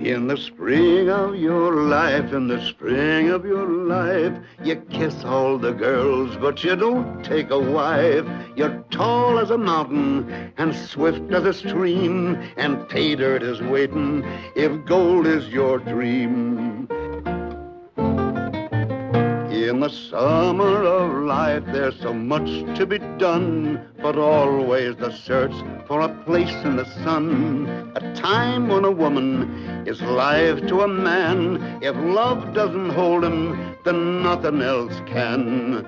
In the spring of your life, in the spring of your life, you kiss all the girls, but you don't take a wife. You're tall as a mountain and swift as a stream, and pay dirt is waiting if gold is your dream. In the summer of life, there's so much to be done, but always the search for a place in the sun. A time when a woman is life to a man. If love doesn't hold him, then nothing else can.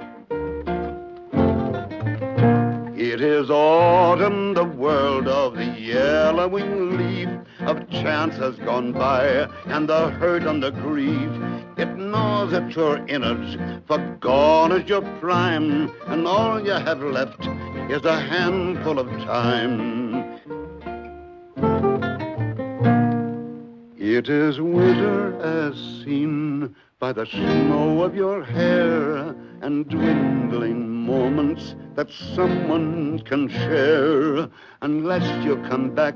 It is autumn, the world of the yellowing leaf, of chances gone by, and the hurt and the grief. It gnaws at your innards, for gone is your prime, and all you have left is a handful of time. It is winter as seen by the snow of your hair, and dwindling moments that someone can share. Unless you come back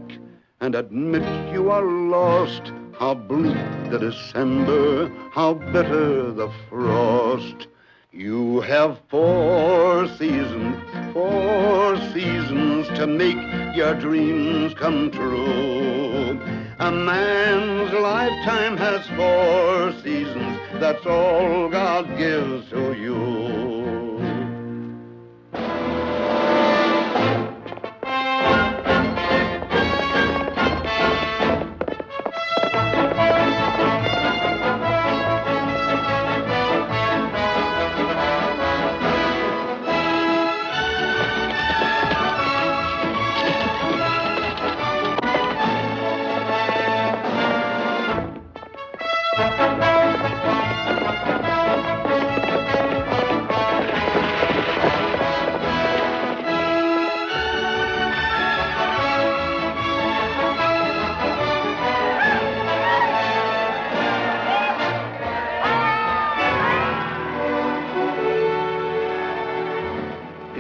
and admit you are lost, how bleak the December, how bitter the frost. You have 4 seasons to make your dreams come true. A man's lifetime has 4 seasons, that's all God gives to you.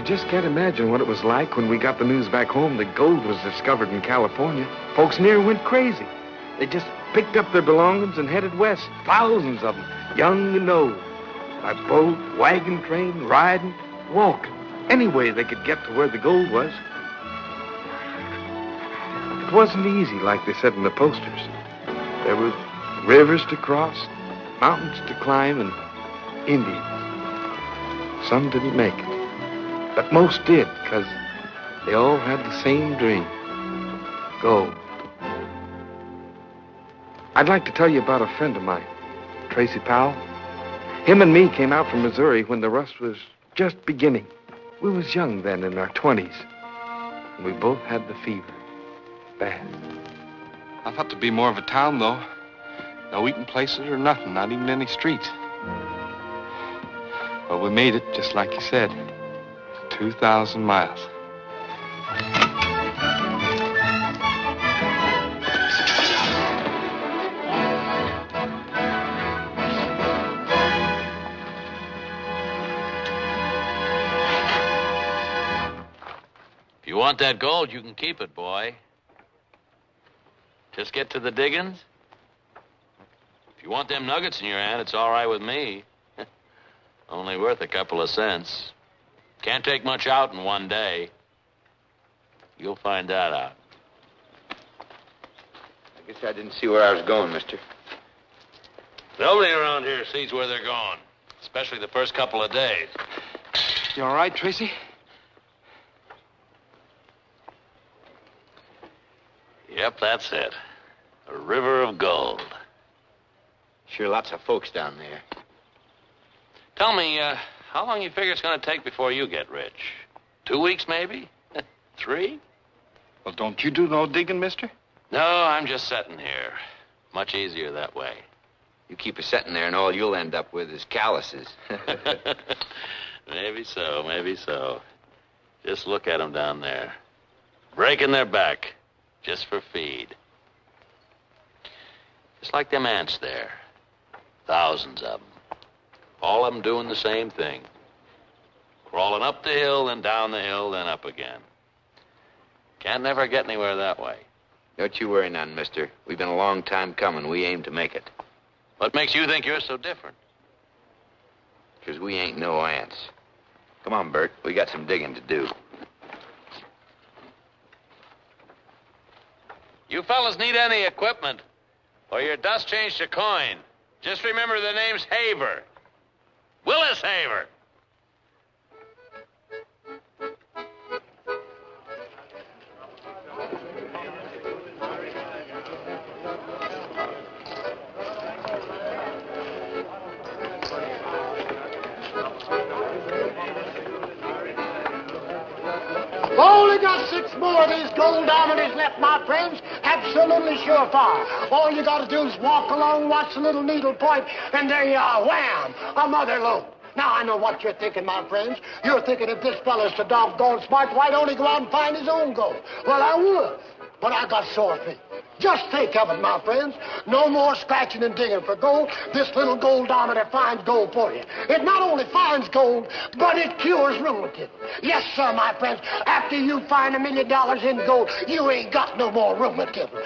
Just can't imagine what it was like when we got the news back home that gold was discovered in California. Folks near went crazy. They just picked up their belongings and headed west. Thousands of them, young and old. By boat, wagon train, riding, walking. Any way they could get to where the gold was. It wasn't easy like they said in the posters. There were rivers to cross, mountains to climb, and Indians. Some didn't make it. But most did, because they all had the same dream. Gold. I'd like to tell you about a friend of mine, Tracy Powell. Him and me came out from Missouri when the rust was just beginning. We was young then, in our 20s. And we both had the fever. Bad. I thought to be more of a town, though. No eating places or nothing, not even any streets. But we made it, just like you said. 2,000 miles. If you want that gold, you can keep it, boy. Just get to the diggings. If you want them nuggets in your hand, it's all right with me. Only worth a couple of cents. Can't take much out in one day. You'll find that out. I guess I didn't see where I was going, mister. Nobody around here sees where they're going, especially the first couple of days. You all right, Tracy? Yep, that's it. A river of gold. Sure, lots of folks down there. Tell me, how long you figure it's going to take before you get rich? 2 weeks, maybe? 3? Well, don't you do no digging, mister? No, I'm just sitting here. Much easier that way. You keep a sitting there and all you'll end up with is calluses. Maybe so, maybe so. Just look at them down there. Breaking their back, just for feed. Just like them ants there. Thousands of them. All of them doing the same thing. Crawling up the hill, then down the hill, then up again. Can't never get anywhere that way. Don't you worry none, mister. We've been a long time coming. We aim to make it. What makes you think you're so different? Because we ain't no ants. Come on, Bert. We got some digging to do. You fellas need any equipment, or your dust changed to coin. Just remember the name's Haver. Willis Haver. Only got 6 more of these gold dominoes left, my friends. Absolutely surefire. All you got to do is walk along, watch the little needle point, and there you are. Wham! A mother lode. Now, I know what you're thinking, my friends. You're thinking if this fella's so doggone smart, why don't he go out and find his own gold? Well, I would, but I got sore feet. Just think of it, my friends. No more scratching and digging for gold. This little goldometer finds gold for you. It not only finds gold, but it cures rheumatism. Yes, sir, my friends. After you find $1 million in gold, you ain't got no more rheumatism.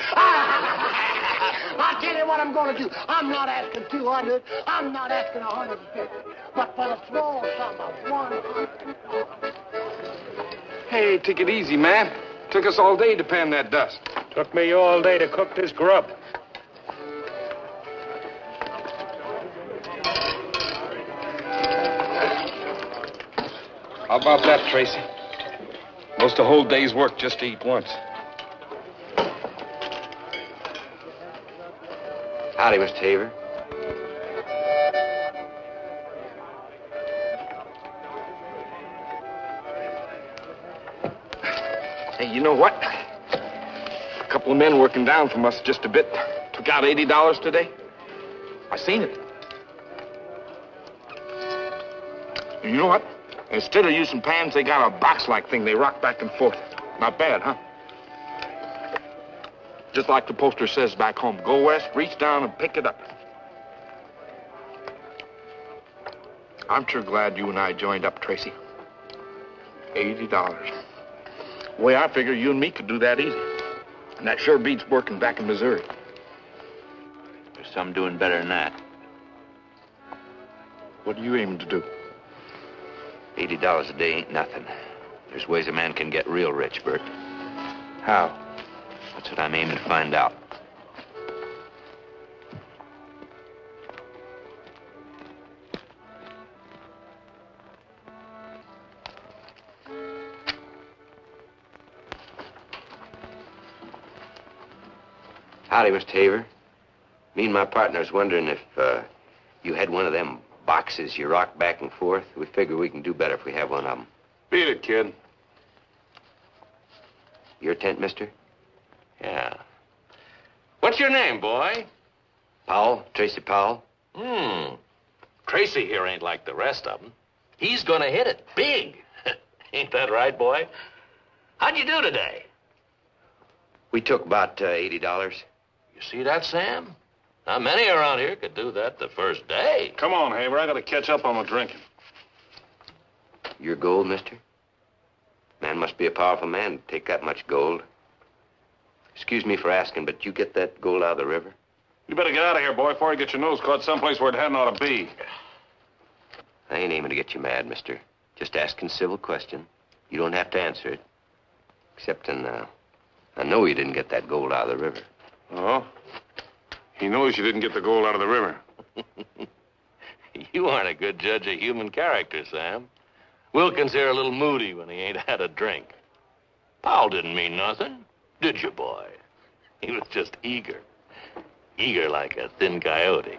I'll tell you what I'm going to do. I'm not asking 200. I'm not asking 150. But for the small sum of $100. Hey, take it easy, man. Took us all day to pan that dust. Took me all day to cook this grub. How about that, Tracy? Most a whole day's work just to eat once. Howdy, Mr. Haver. Hey, you know what? A couple of men working down from us just a bit took out $80 today. I seen it. And you know what? Instead of using pans, they got a box-like thing they rock back and forth. Not bad, huh? Just like the poster says back home, go west, reach down and pick it up. I'm sure glad you and I joined up, Tracy. $80. The way I figure, you and me could do that easy. And that sure beats working back in Missouri. There's some doing better than that. What are you aiming to do? $80 a day ain't nothing. There's ways a man can get real rich, Bert. How? That's what I'm aiming to find out. Howdy, Mr. Haver. Me and my partner's wondering if you had one of them boxes you rock back and forth. We figure we can do better if we have one of them. Beat it, kid. Your tent, mister? Yeah. What's your name, boy? Powell, Tracy Powell. Tracy here ain't like the rest of them. He's gonna hit it big. Ain't that right, boy? How'd you do today? We took about $80. You see that, Sam? Not many around here could do that the first day. Come on, Haver. I gotta catch up on the drinking. Your gold, mister? Man must be a powerful man to take that much gold. Excuse me for asking, but you get that gold out of the river? You better get out of here, boy, before you get your nose caught someplace where it hadn't ought to be. I ain't aiming to get you mad, mister. Just asking civil question. You don't have to answer it. Except I know you didn't get that gold out of the river. Oh? He knows you didn't get the gold out of the river. You aren't a good judge of human character, Sam. Wilkins here a little moody when he ain't had a drink. Powell didn't mean nothing, did you, boy? He was just eager. Eager like a thin coyote.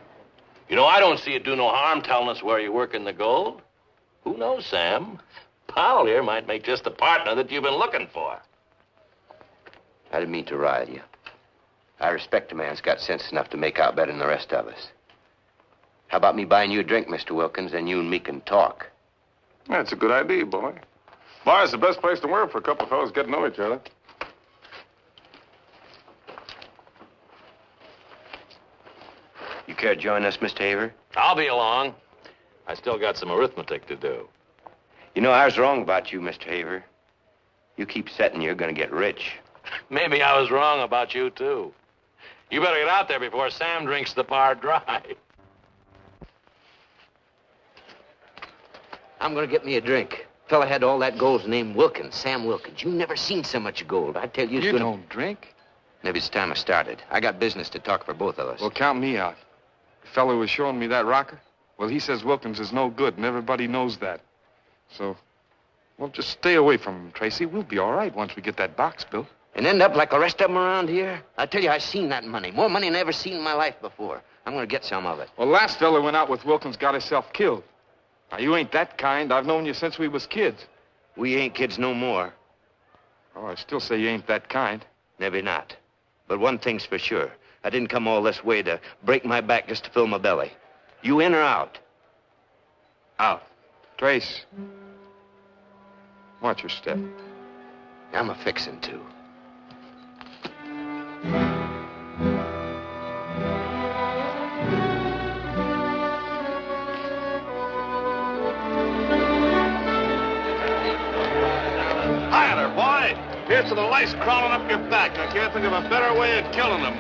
You know, I don't see it do no harm telling us where you're working the gold. Who knows, Sam? Powell here might make just the partner that you've been looking for. I didn't mean to rile you. I respect a man's got sense enough to make out better than the rest of us. How about me buying you a drink, Mr. Wilkins, and you and me can talk? That's a good idea, boy. Bar's the best place to work for a couple of fellas get to know each other. You care to join us, Mr. Haver? I'll be along. I still got some arithmetic to do. You know, I was wrong about you, Mr. Haver. You keep setting you're going to get rich. Maybe I was wrong about you, too. You better get out there before Sam drinks the bar dry. I'm gonna get me a drink. Fella had all that gold named Wilkins, Sam Wilkins. You never seen so much gold. I tell you, You don't drink? Maybe it's time I started. I got business to talk for both of us. Well, count me out. The fellow who was showing me that rocker, well, he says Wilkins is no good, and everybody knows that. So, well, just stay away from him, Tracy. We'll be all right once we get that box built. And end up like the rest of them around here? I tell you, I seen that money. More money than I ever seen in my life before. I'm gonna get some of it. Well, last fella went out with Wilkins, got himself killed. Now, you ain't that kind. I've known you since we was kids. We ain't kids no more. Oh, I still say you ain't that kind. Maybe not. But one thing's for sure. I didn't come all this way to break my back just to fill my belly. You in or out? Out. Trace. Watch your step. I'm a fixin' to. Hi there, boy. Here's to the lice crawling up your back. I can't think of a better way of killing them.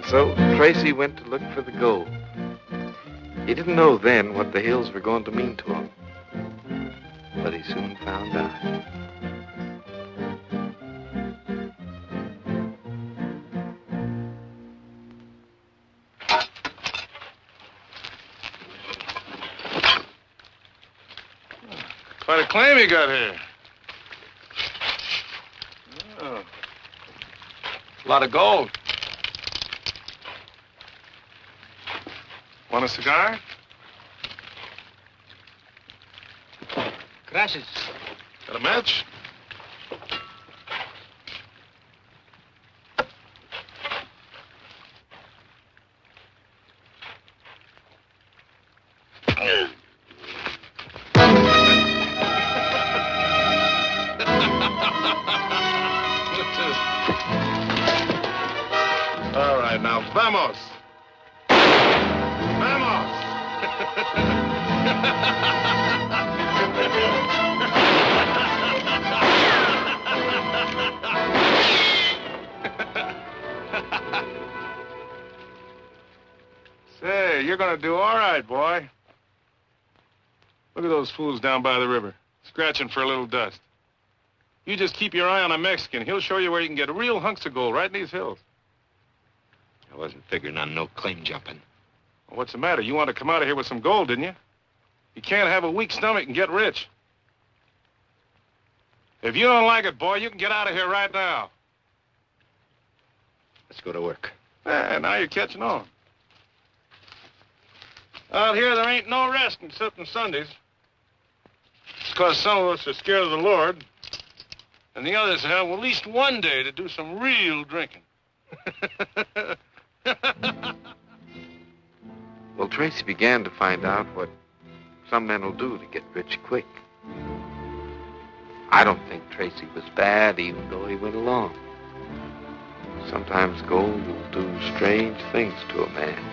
So Tracy went to look for the gold. He didn't know then what the hills were going to mean to him. But he soon found out. Quite a claim you got here. Oh. A lot of gold. Want a cigar? Gracias. Got a match? All right, now, vamos. Vamos. Say, you're gonna do all right, boy. Look at those fools down by the river, scratching for a little dust. You just keep your eye on a Mexican. He'll show you where you can get real hunks of gold right in these hills. I wasn't figuring on no claim jumping. Well, what's the matter? You want to come out of here with some gold, didn't you? You can't have a weak stomach and get rich. If you don't like it, boy, you can get out of here right now. Let's go to work. Now you're catching on. Out here, there ain't no rest except on Sundays. It's because some of us are scared of the Lord, and the others have at least one day to do some real drinking. Well, Tracy began to find out what some men will do to get rich quick. I don't think Tracy was bad, even though he went along. Sometimes gold will do strange things to a man.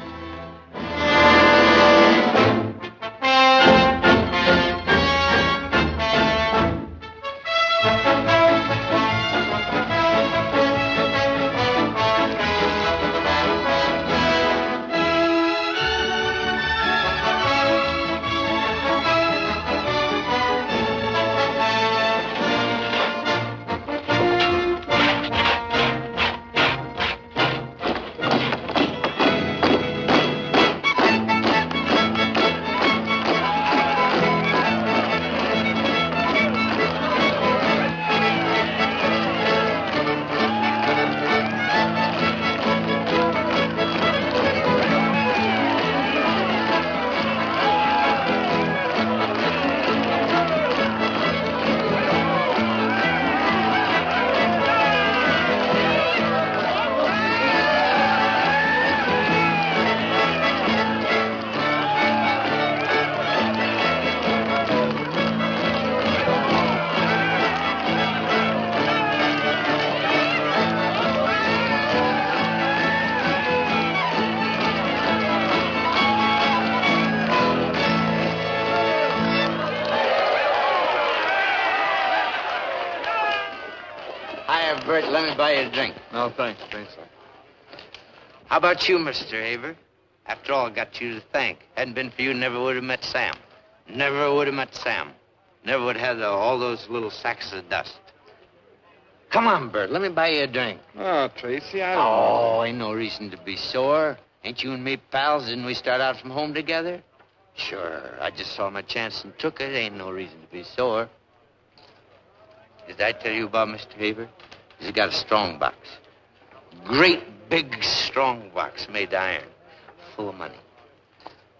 Here, Bert, let me buy you a drink. No, thanks. Thanks, sir. How about you, Mr. Haver? After all, I got you to thank. Hadn't been for you, never would have met Sam. Never would have met Sam. Never would have had all those little sacks of dust. Come on, Bert, let me buy you a drink. Oh, Tracy, I don't know. Oh, ain't no reason to be sore. Ain't you and me pals? Didn't we start out from home together? Sure, I just saw my chance and took it. Ain't no reason to be sore. Did I tell you about Mr. Haver? He's got a strong box. Great, big, strong box made of iron. Full of money.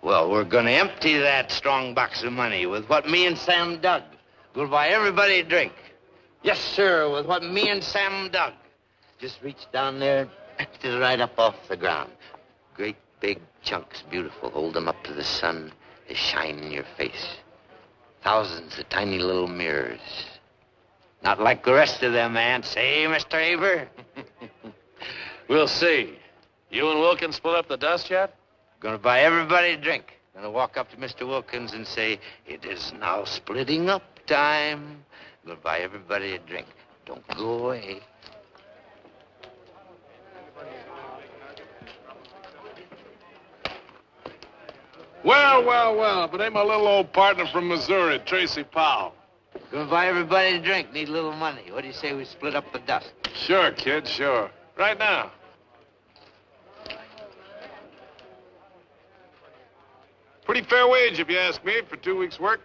Well, we're gonna empty that strong box of money with what me and Sam dug. We'll buy everybody a drink. Yes, sir, with what me and Sam dug. Just reach down there and picked it right up off the ground. Great big chunks, beautiful. Hold them up to the sun. They shine in your face. Thousands of tiny little mirrors. Not like the rest of them ants, eh, Mr. Haver? We'll see. You and Wilkins split up the dust yet? Gonna buy everybody a drink. Gonna walk up to Mr. Wilkins and say, it is now splitting up time. Gonna buy everybody a drink. Don't go away. Well, but ain't my little old partner from Missouri, Tracy Powell. Gonna buy everybody a drink. Need a little money. What do you say we split up the dust? Sure, kid, sure. Right now. Pretty fair wage, if you ask me, for 2 weeks' work.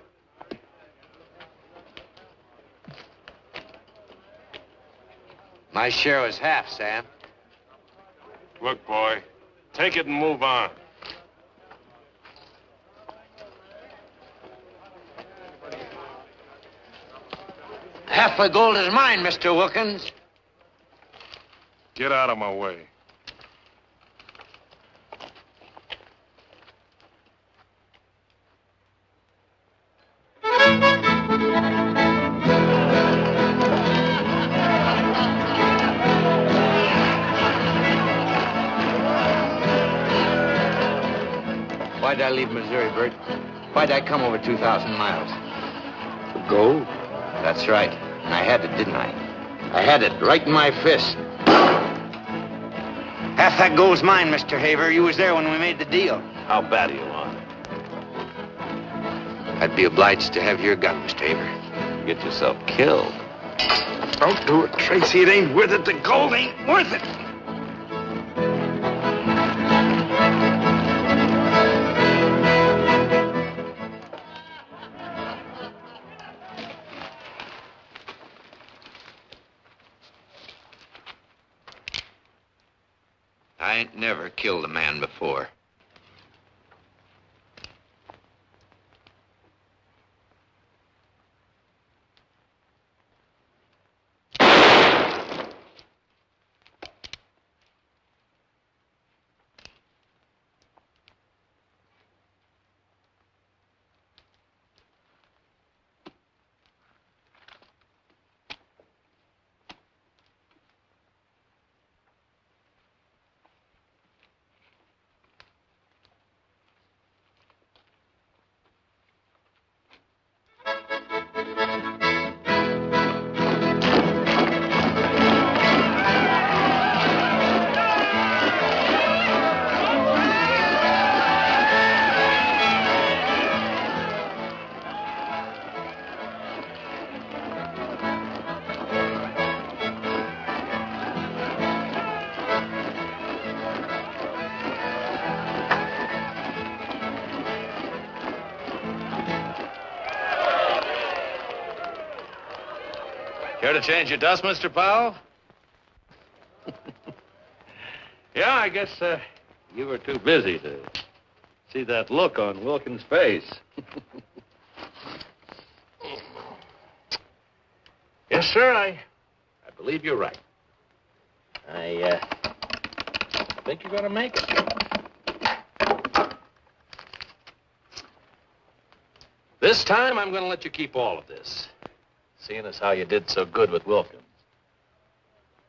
My share was half, Sam. Look, boy, take it and move on. Half the gold is mine, Mr. Wilkins. Get out of my way. Why'd I leave Missouri, Bert? Why'd I come over 2,000 miles? The gold? That's right. And I had it, didn't I? I had it right in my fist. Half that gold's mine, Mr. Haver. You was there when we made the deal. How bad do you want it? I'd be obliged to have your gun, Mr. Haver. Get yourself killed. Don't do it, Tracy. It ain't worth it. The gold ain't worth it. I ain't never killed a man before. Care to change your dust, Mr. Powell? Yeah, I guess you were too busy to see that look on Wilkins' face. Yes, sir, I believe you're right. I think you're going to make it. This time, I'm going to let you keep all of this, seeing as how you did so good with Wilkins.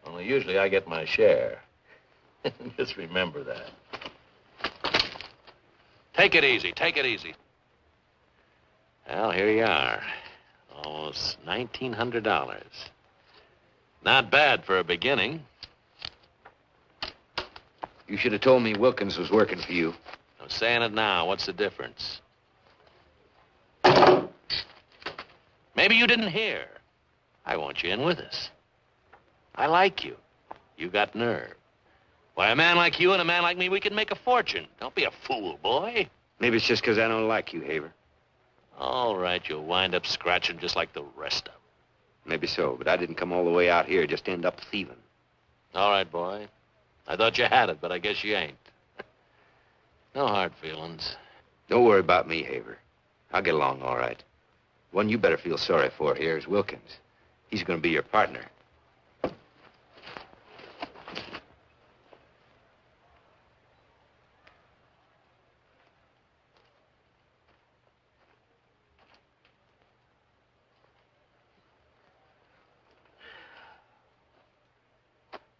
Only usually I get my share. Just remember that. Take it easy, take it easy. Well, here you are. Almost $1,900. Not bad for a beginning. You should have told me Wilkins was working for you. I'm saying it now. What's the difference? Maybe you didn't hear. I want you in with us. I like you. You got nerve. Why, a man like you and a man like me, we can make a fortune. Don't be a fool, boy. Maybe it's just because I don't like you, Haver. All right, you'll wind up scratching just like the rest of them. Maybe so, but I didn't come all the way out here just to end up thieving. All right, boy. I thought you had it, but I guess you ain't. No hard feelings. Don't worry about me, Haver. I'll get along all right. One you better feel sorry for here is Wilkins. He's going to be your partner.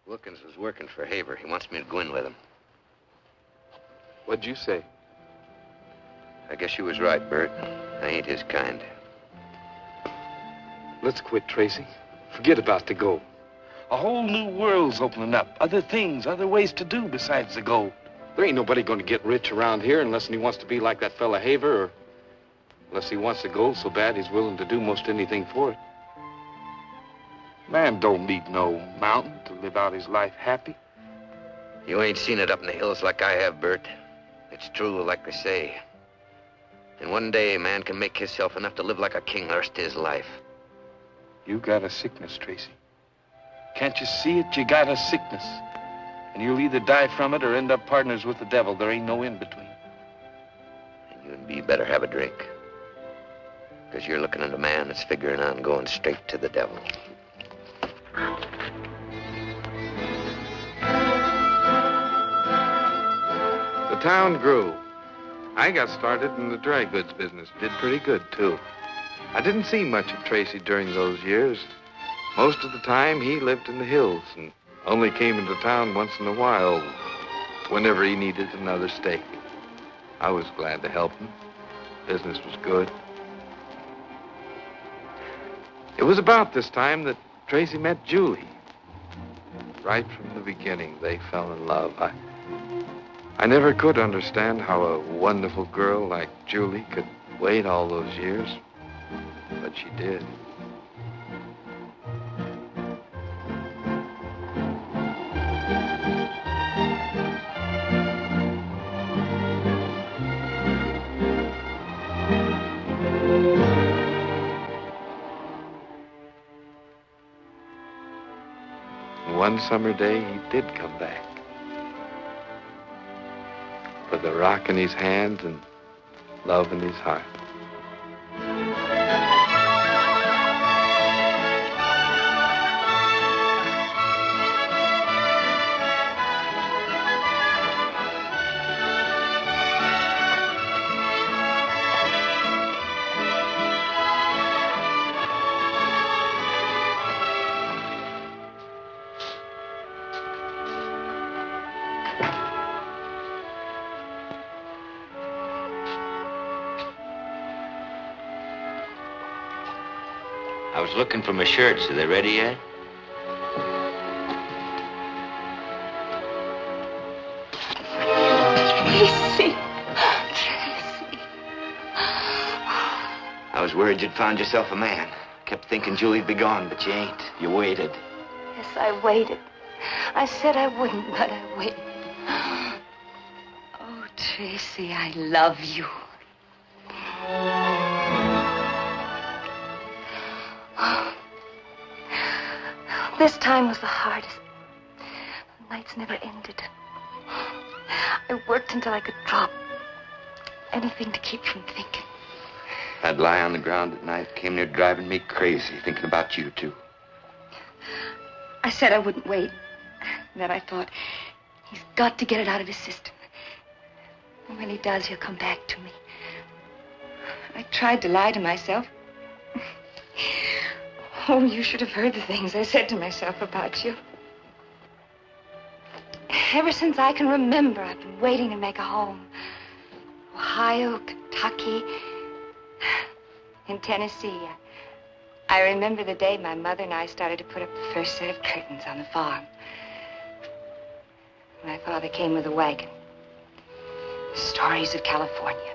Wilkins was working for Haver. He wants me to go in with him. What'd you say? I guess you was right, Bert. I ain't his kind. Let's quit, Tracy. Forget about the gold. A whole new world's opening up. Other things, other ways to do besides the gold. There ain't nobody going to get rich around here unless he wants to be like that fella Haver, or unless he wants the gold so bad he's willing to do most anything for it. Man don't need no mountain to live out his life happy. You ain't seen it up in the hills like I have, Bert. It's true, like they say. And one day, a man can make himself enough to live like a king the rest of his life. You got a sickness, Tracy. Can't you see it? You got a sickness. And you'll either die from it or end up partners with the devil. There ain't no in between. And you and me better have a drink. Because you're looking at a man that's figuring on going straight to the devil. The town grew. I got started in the dry goods business. Did pretty good, too. I didn't see much of Tracy during those years. Most of the time, he lived in the hills and only came into town once in a while whenever he needed another stake. I was glad to help him. Business was good. It was about this time that Tracy met Julie. Right from the beginning, they fell in love. I never could understand how a wonderful girl like Julie could wait all those years, but she did. One summer day, he did come back. With a rock in his hand and love in his heart. I was looking for my shirts. Are they ready yet? Tracy. I was worried you'd found yourself a man. Kept thinking Julie'd be gone, but you ain't. You waited. Yes, I waited. I said I wouldn't, but I waited. Oh, Tracy, I love you. This time was the hardest. The nights never ended. I worked until I could drop. Anything to keep from thinking. I'd lie on the ground at night, came near driving me crazy, thinking about you, too. I said I wouldn't wait. Then I thought, he's got to get it out of his system. And when he does, he'll come back to me. I tried to lie to myself. Oh, you should have heard the things I said to myself about you. Ever since I can remember, I've been waiting to make a home. Ohio, Kentucky, in Tennessee. I remember the day my mother and I started to put up the first set of curtains on the farm. My father came with a wagon. Stories of California.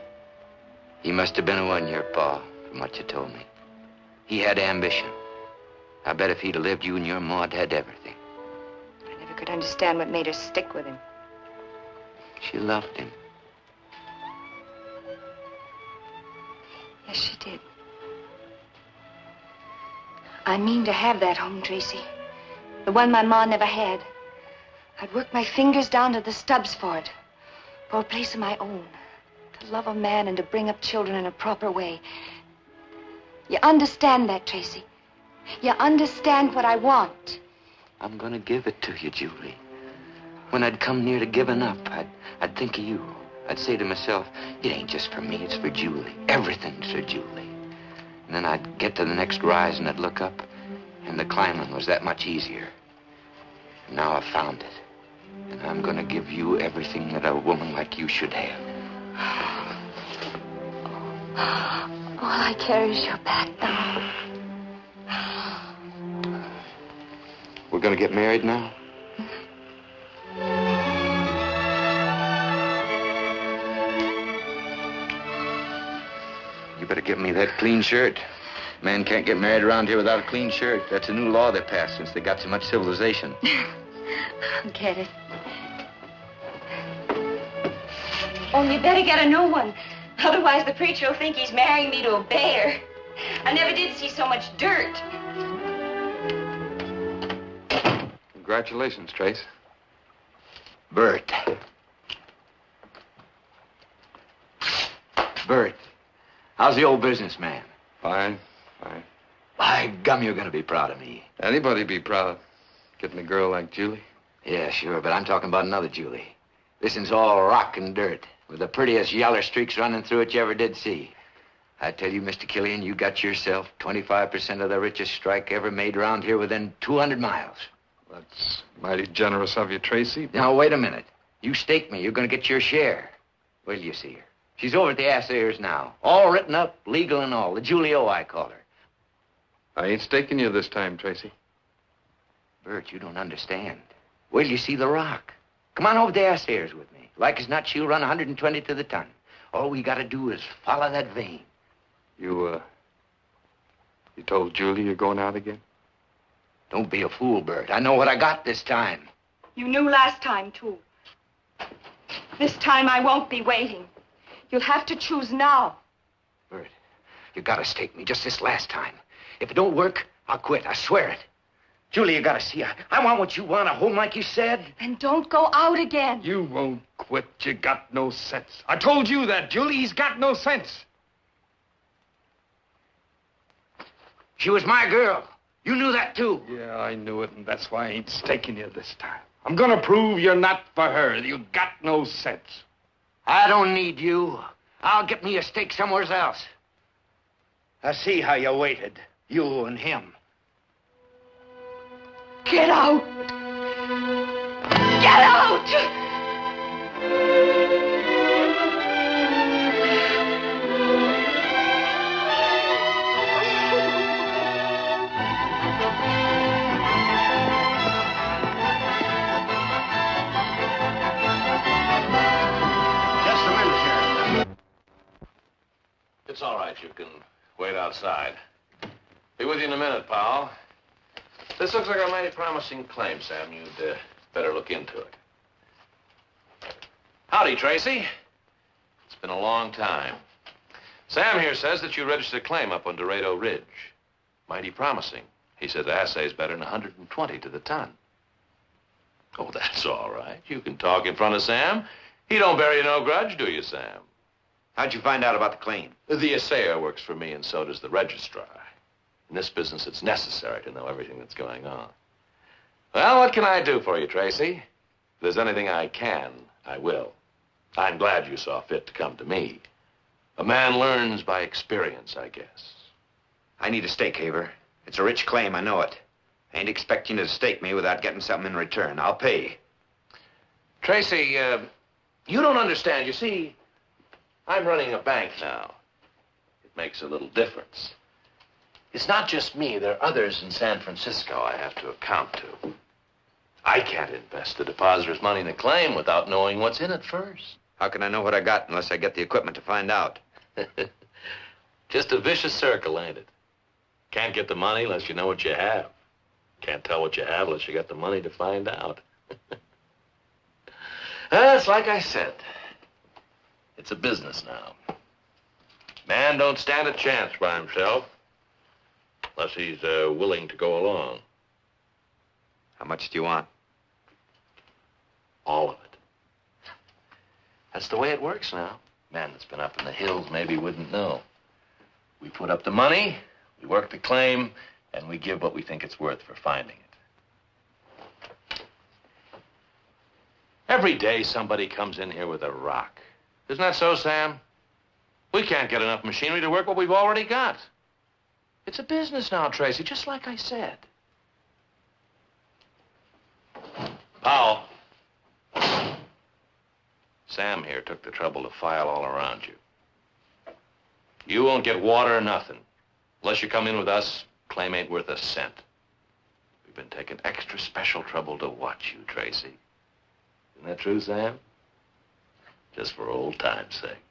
He must have been a one, your pa, from what you told me. He had ambition. I bet if he'd have lived, you and your ma had had everything. I never could understand what made her stick with him. She loved him. Yes, she did. I mean to have that home, Tracy. The one my ma never had. I'd work my fingers down to the stubs for it. For a place of my own. To love a man and to bring up children in a proper way. You understand that, Tracy? You understand what I want? I'm gonna give it to you, Julie. When I'd come near to giving up, I'd think of you. I'd say to myself, it ain't just for me, it's for Julie. Everything's for Julie. And then I'd get to the next rise and I'd look up, and the climbing was that much easier. And now I've found it. And I'm gonna give you everything that a woman like you should have. All I carry is your back now. We're gonna get married now? You better give me that clean shirt. Man can't get married around here without a clean shirt. That's a new law they passed since they got so much civilization. I'll get it. Only you better get a new one. Otherwise, the preacher will think he's marrying me to a bear. I never did see so much dirt. Congratulations, Trace. Bert. Bert, how's the old businessman? Fine, fine. By gum, you're gonna be proud of me. Anybody be proud. Getting a girl like Julie. Yeah, sure, but I'm talking about another Julie. This one's all rock and dirt, with the prettiest yaller streaks running through it you ever did see. I tell you, Mr. Killian, you got yourself 25% of the richest strike ever made around here within 200 miles. That's mighty generous of you, Tracy. Now, wait a minute. You stake me, you're gonna get your share. Wait till you see her. She's over at the Acervo's now. All written up, legal and all. The Julie O, I call her. I ain't staking you this time, Tracy. Bert, you don't understand. Wait till you see the rock. Come on over to the Acervo's with me. Like as not, she'll run 120 to the ton. All we gotta do is follow that vein. You told Julie you're going out again? Don't be a fool, Bert. I know what I got this time. You knew last time, too. This time I won't be waiting. You'll have to choose now. Bert, you gotta stake me just this last time. If it don't work, I'll quit. I swear it. Julie, you gotta see. I want what you want, a home like you said. Then don't go out again. You won't quit. You got no sense. I told you that, Julie. He's got no sense. She was my girl. You knew that, too. Yeah, I knew it, and that's why I ain't staking you this time. I'm gonna prove you're not for her. You got no sense. I don't need you. I'll get me a stake somewhere else. I see how you waited. You and him. Get out! Get out! Just a minute, Sheriff. It's all right. You can wait outside. Be with you in a minute, pal. This looks like a mighty promising claim, Sam. You'd better look into it. Howdy, Tracy. It's been a long time. Sam here says that you registered a claim up on Dorado Ridge. Mighty promising. He said the assay's better than 120 to the ton. Oh, that's all right. You can talk in front of Sam. He don't bear you no grudge, do you, Sam? How'd you find out about the claim? The assayer works for me, and so does the registrar. In this business, it's necessary to know everything that's going on. Well, what can I do for you, Tracy? If there's anything I can, I will. I'm glad you saw fit to come to me. A man learns by experience, I guess. I need a stake, Haver. It's a rich claim, I know it. I ain't expecting you to stake me without getting something in return. I'll pay. Tracy, you don't understand. You see, I'm running a bank now. It makes a little difference. It's not just me. There are others in San Francisco I have to account to. I can't invest the depositor's money in a claim without knowing what's in it first. How can I know what I got unless I get the equipment to find out? Just a vicious circle, ain't it? Can't get the money unless you know what you have. Can't tell what you have unless you got the money to find out. It's like I said. It's a business now. Man don't stand a chance by himself unless he's willing to go along. How much do you want? All of it. That's the way it works now. Man that's been up in the hills maybe wouldn't know. We put up the money, we work the claim, and we give what we think it's worth for finding it. Every day somebody comes in here with a rock. Isn't that so, Sam? We can't get enough machinery to work what we've already got. It's a business now, Tracy, just like I said. Powell. Sam here took the trouble to file all around you. You won't get water or nothing. Unless you come in with us, claim ain't worth a cent. We've been taking extra special trouble to watch you, Tracy. Isn't that true, Sam? Just for old time's sake.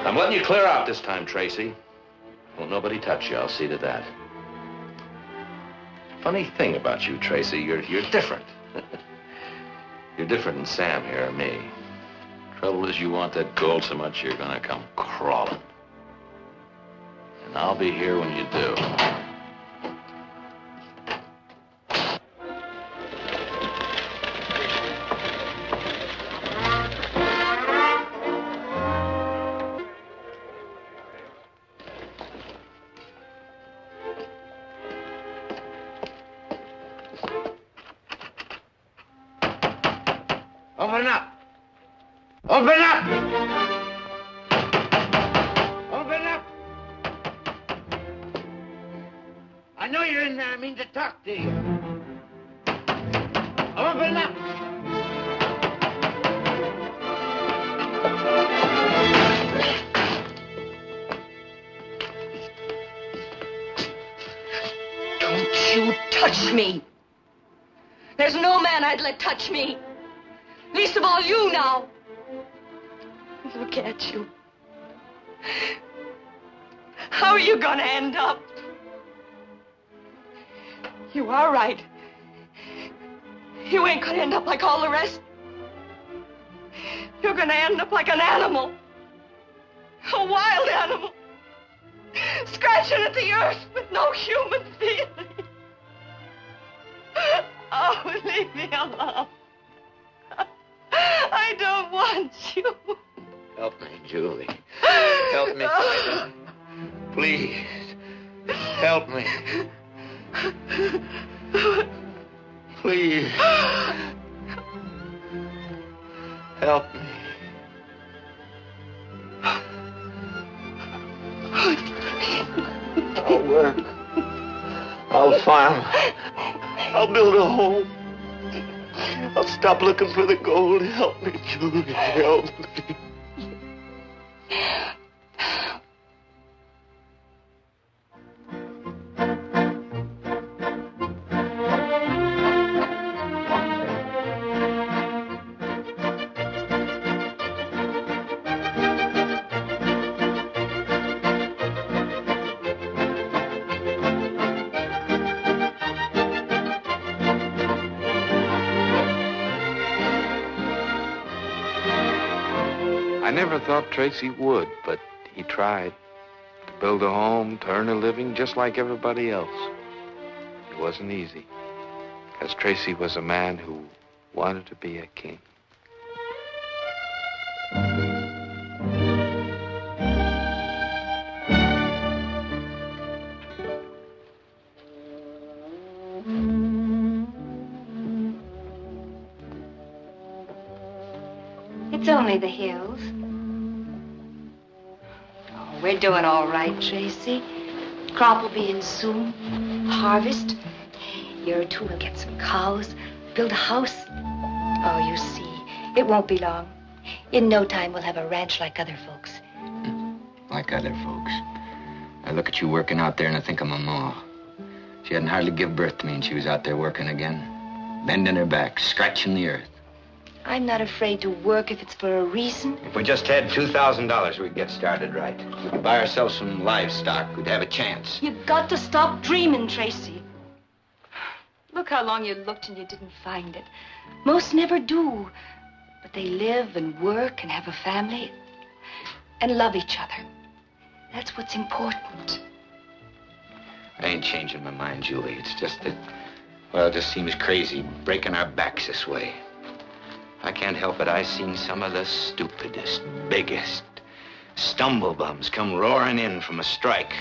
I'm letting you clear out this time, Tracy. Won't nobody touch you, I'll see to that. Funny thing about you, Tracy, you're different. You're different than Sam here or me. Trouble is you want that gold so much you're gonna come crawling. And I'll be here when you do. Open up! Open up! Open up! I know you're in there. I mean to talk to you. Open up! Don't you touch me. There's no man I'd let touch me. Least of all you now. Look at you. How are you gonna end up? You are right. You ain't gonna end up like all the rest. You're gonna end up like an animal. A wild animal. Scratching at the earth with no human feeling. Oh, leave me alone. I don't want you. Help me, Julie. Help me. Please. Help me. Please. Help me. I'll work. I'll farm. I'll build a home. I'll stop looking for the gold. Help me, Julie. Help me. I never thought Tracy would, but he tried to build a home, to earn a living just like everybody else. It wasn't easy, because Tracy was a man who wanted to be a king. It's only the hills. Oh, we're doing all right, Tracy. Crop will be in soon. Harvest. A year or two, we'll get some cows, build a house. Oh, you see, it won't be long. In no time, we'll have a ranch like other folks. Like other folks. I look at you working out there and I think of my ma. She hadn't hardly give birth to me and she was out there working again. Bending her back, scratching the earth. I'm not afraid to work if it's for a reason. If we just had $2,000, we'd get started right. We could buy ourselves some livestock. We'd have a chance. You've got to stop dreaming, Tracy. Look how long you looked and you didn't find it. Most never do. But they live and work and have a family and love each other. That's what's important. I ain't changing my mind, Julie. It's just that, well, it just seems crazy breaking our backs this way. I can't help it. I seen some of the stupidest, biggest stumblebums come roaring in from a strike.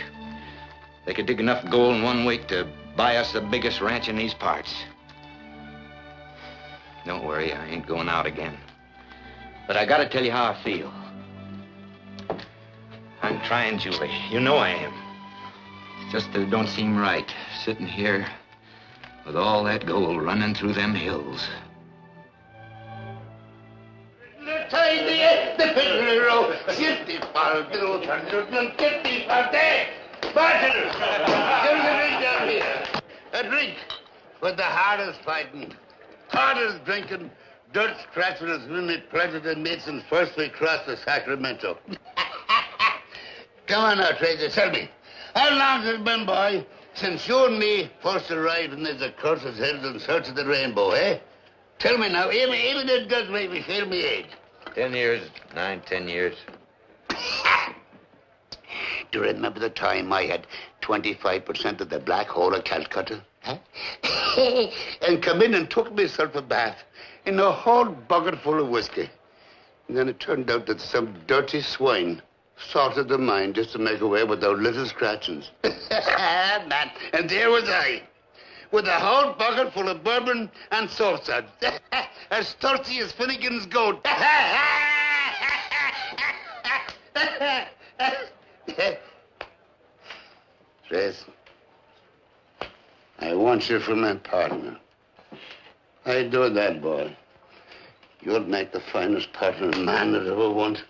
They could dig enough gold in 1 week to buy us the biggest ranch in these parts. Don't worry, I ain't going out again. But I gotta tell you how I feel. I'm trying, Julie. You know I am. It's just that it don't seem right, sitting here with all that gold running through them hills. The fiddler row, 150 per day. Bartender, there's a drink down here. A drink for the hardest fighting, hardest drinking, dirt scratching as many President Mason's first we crossed the Sacramento. Come on now, Tracy, tell me, how long has it been, boy, since you and me first arrived in these accursed hills in search of the rainbow, eh? Tell me now, even it does make me feel me age. 10 years, 9, 10 years. Do you remember the time I had 25% of the black hole of Calcutta? Huh? And come in and took myself a bath in a whole bucket full of whiskey. And then it turned out that some dirty swine salted the mine just to make away with those little scratchings. Man, and there was I, with a whole bucket full of bourbon and salt suds. As thirsty as Finnegan's goat. Trace, I want you for my partner. I do that, boy. You'll make the finest partner a man has ever wanted.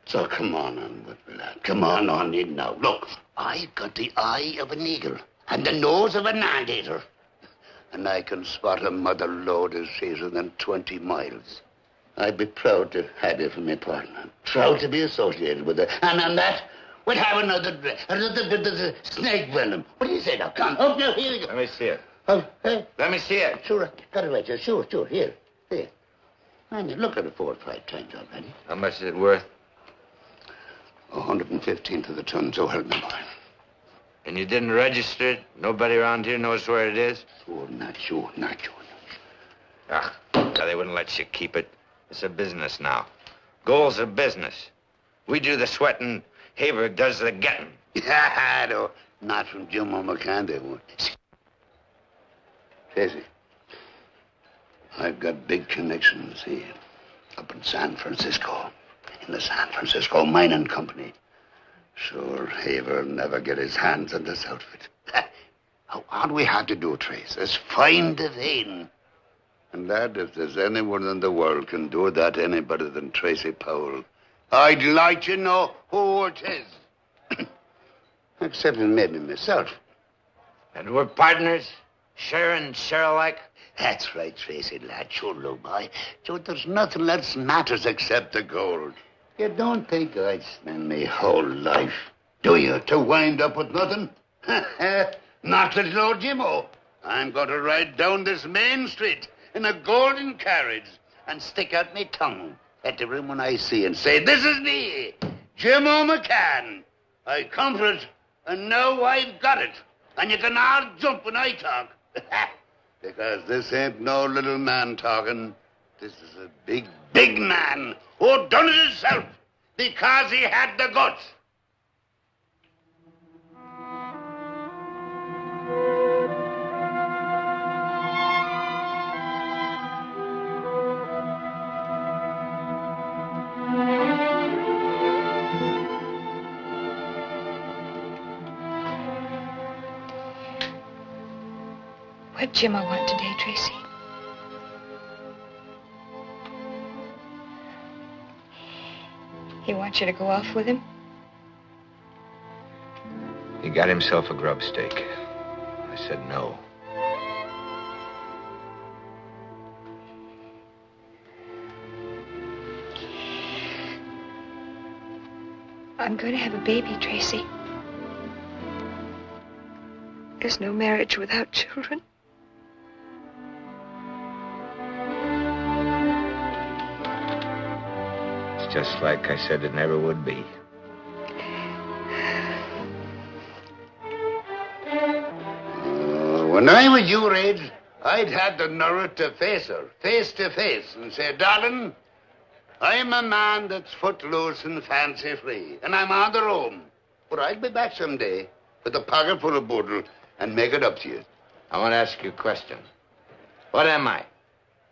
So come on with me, lad. Come on in now. Look, I've got the eye of an eagle and the nose of an anteater. And I can spot a mother lode as easier than 20 miles. I'd be proud to have you for my partner. Proud to be associated with her. And on that, we'll have another bit of snake venom. What do you say now? Come, up now, here you go. Let me see it. Oh, hey? Let me see it. Sure, got it right here. Sure, here. And you look at it 4 or 5 times already. How much is it worth? 115 to the ton, so help me, boy. And you didn't register it? Nobody around here knows where it is? Oh, not you. Ah, they wouldn't let you keep it. It's a business now. Gold's a business. We do the sweating, Haber does the getting. No, not from Jim or McCann, they won't. Tracy, I've got big connections here up in San Francisco, in the San Francisco Mining Company. Sure, Haver never get his hands on this outfit. All we had to do, Trace, is find the vein. And lad, if there's anyone in the world can do that any better than Tracy Powell, I'd like to know who it is. Except maybe myself. And we're partners? Share and share alike? That's right, Tracy, lad. Sure, look, boy. So there's nothing else matters except the gold. You don't think I'd spend my whole life, do you, to wind up with nothing? Not little old Jimmo. I'm going to ride down this main street in a golden carriage and stick out my tongue at everyone I see and say, this is me, Jimmo McCann. I come for it, and now I've got it. And you can all jump when I talk. Because this ain't no little man talking. This is a big, big man who done it himself because he had the guts. What Jim I want today, Tracy? He wants you to go off with him? He got himself a grub stake. I said no. I'm going to have a baby, Tracy. There's no marriage without children. It's just like I said it never would be. When I was your age, I'd had the nerve to face her, face to face, and say, darling, I'm a man that's footloose and fancy-free, and I'm on the roam. But I'll be back someday with a pocket full of boodle and make it up to you. I want to ask you a question. What am I?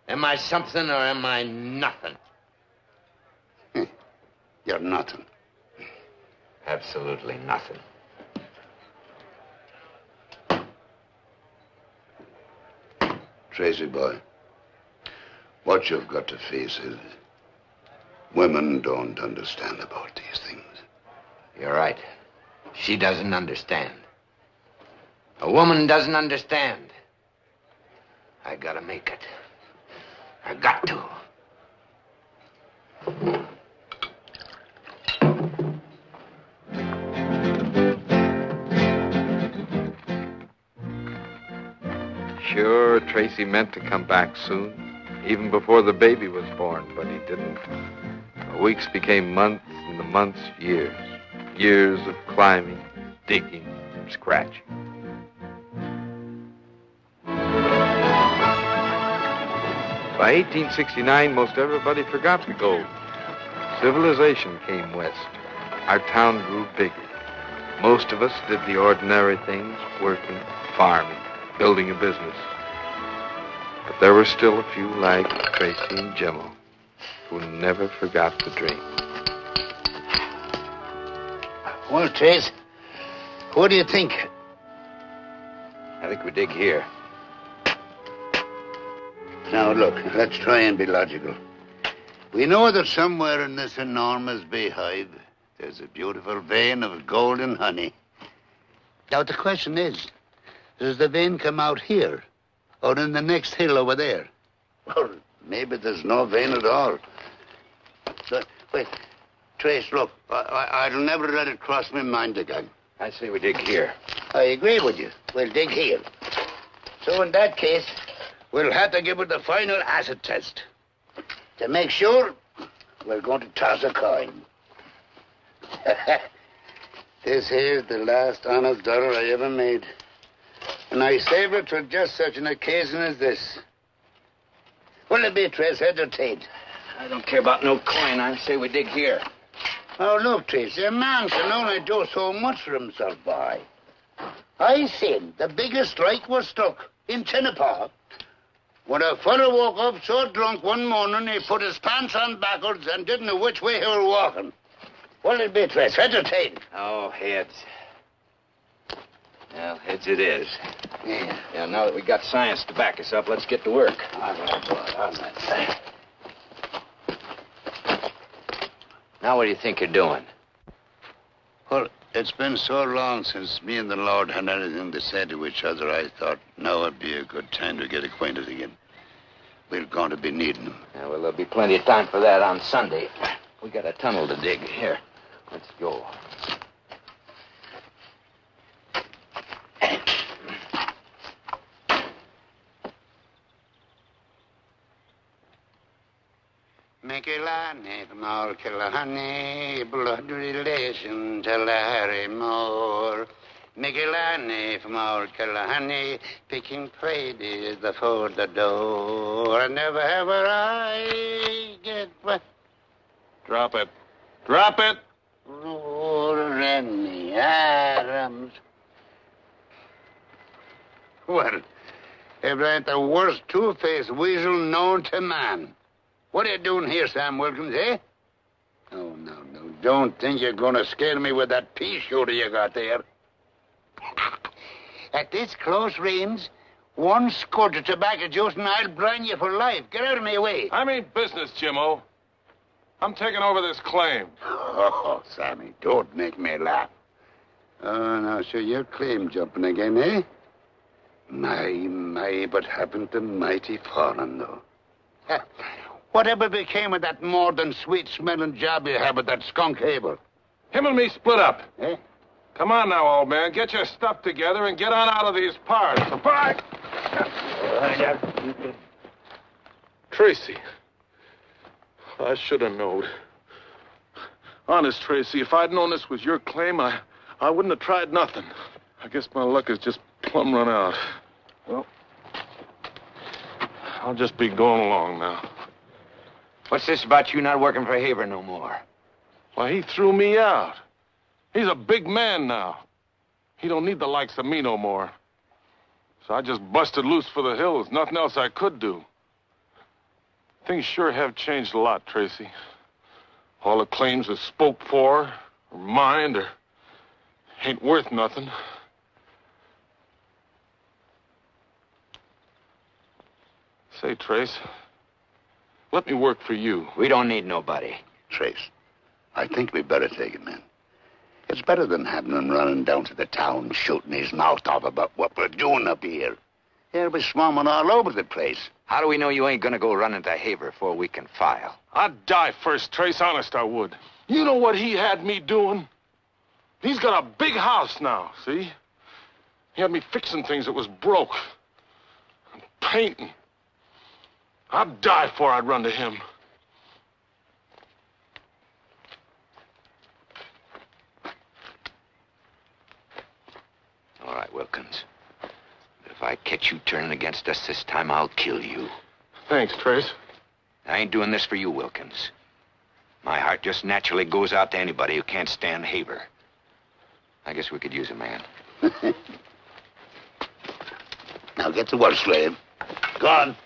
Am I something or am I nothing? You're nothing. Absolutely nothing. Tracy boy, what you've got to face is women don't understand about these things. You're right. She doesn't understand. A woman doesn't understand. I gotta make it. I got to. Sure, Tracy meant to come back soon, even before the baby was born, but he didn't. The weeks became months, and the months years. Years of climbing, digging, scratching. By 1869, most everybody forgot the gold. Civilization came west. Our town grew bigger. Most of us did the ordinary things, working, farming, building a business. But there were still a few like Tracy and Jimmo who never forgot the dream. Well, Trace, what do you think? I think we dig here. Now, look, let's try and be logical. We know that somewhere in this enormous beehive, there's a beautiful vein of golden honey. Now, the question is, does the vein come out here or in the next hill over there? Well, maybe there's no vein at all. So, wait, Trace, look, I'll never let it cross my mind again. I say we dig here. I agree with you. We'll dig here. So in that case, we'll have to give it the final acid test. To make sure, we're going to toss a coin. This here's the last honest dollar I ever made. And I saved it for just such an occasion as this. What'll it be, Trace? Head or tail? I don't care about no coin. I say we dig here. Oh, look, Tracy, a man can only do so much for himself, boy. I seen the biggest strike was struck in Chinnapaw when a fellow woke up so drunk one morning he put his pants on backwards and didn't know which way he were walking. What'll it be, Trace? Heads or tail? Oh, heads. Well, heads it is. Yeah. Yeah, now that we got science to back us up, let's get to work. All right, boy, all right. Now what do you think you're doing? Well, it's been so long since me and the Lord had anything to say to each other, I thought now would be a good time to get acquainted again. We're going to be needing them. Yeah, well, there'll be plenty of time for that on Sunday. We got a tunnel to dig. Here, let's go. Mikilani from all Killarney, blood relation to Larry Moore. Mikilani from all Killarney, picking Fridays before the door. And never ever I get what? Drop it. Drop it! Lord and me Adams. Well, if that ain't the worst two-faced weasel known to man. What are you doing here, Sam Wilkins, eh? Oh, no. Don't think you're going to scare me with that pea shooter you got there. At this close range, one squirt of tobacco juice and I'll brine you for life. Get out of my way. I mean business, Jimmo. I'm taking over this claim. Oh, Sammy, don't make me laugh. Oh, now, so you're claim jumping again, eh? My, but happened to mighty foreign, though. Whatever became of that more than sweet-smelling job you have with that skunk Abel? Him and me split up. Eh? Come on now, old man. Get your stuff together and get on out of these parts. Bye. Tracy. I should have known. Honest, Tracy, if I'd known this was your claim, I wouldn't have tried nothing. I guess my luck is just plumb run out. Well, I'll just be going along now. What's this about you not working for Haver no more? Why, he threw me out. He's a big man now. He don't need the likes of me no more. So I just busted loose for the hills. Nothing else I could do. Things sure have changed a lot, Tracy. All the claims are spoke for, or mined, or ain't worth nothing. Say, Trace, let me work for you. We don't need nobody. Trace, I think we better take him in. It's better than having him running down to the town shooting his mouth off about what we're doing up here. He'll be swarming all over the place. How do we know you ain't gonna go running to Haver before we can file? I'd die first, Trace. Honest, I would. You know what he had me doing? He's got a big house now, see? He had me fixing things that was broke. And painting. I'd die before I'd run to him. All right, Wilkins. If I catch you turning against us this time, I'll kill you. Thanks, Trace. I ain't doing this for you, Wilkins. My heart just naturally goes out to anybody who can't stand Haver. I guess we could use a man. Now get to work, slave. Go on.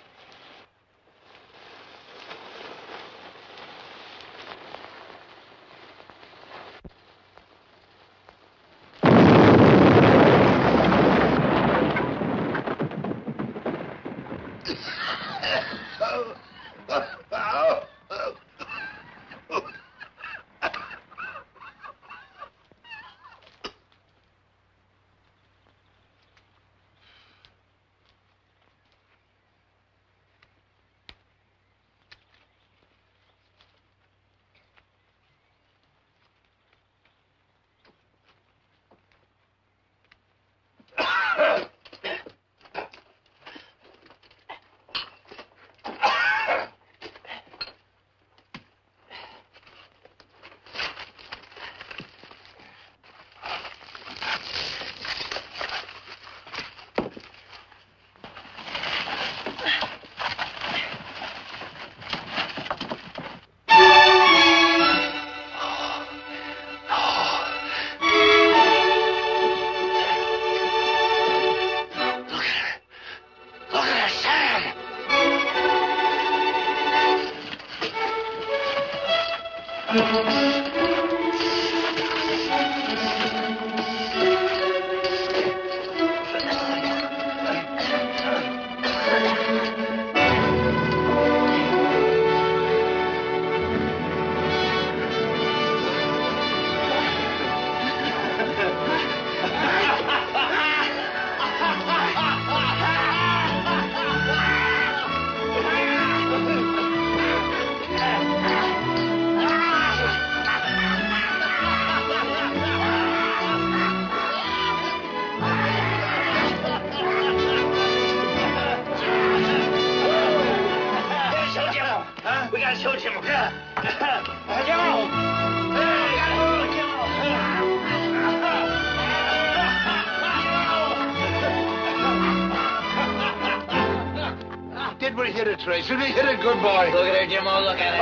Did we hit it, Tracy? We hit it, good boy. Look at her, Jimmo. Look at it.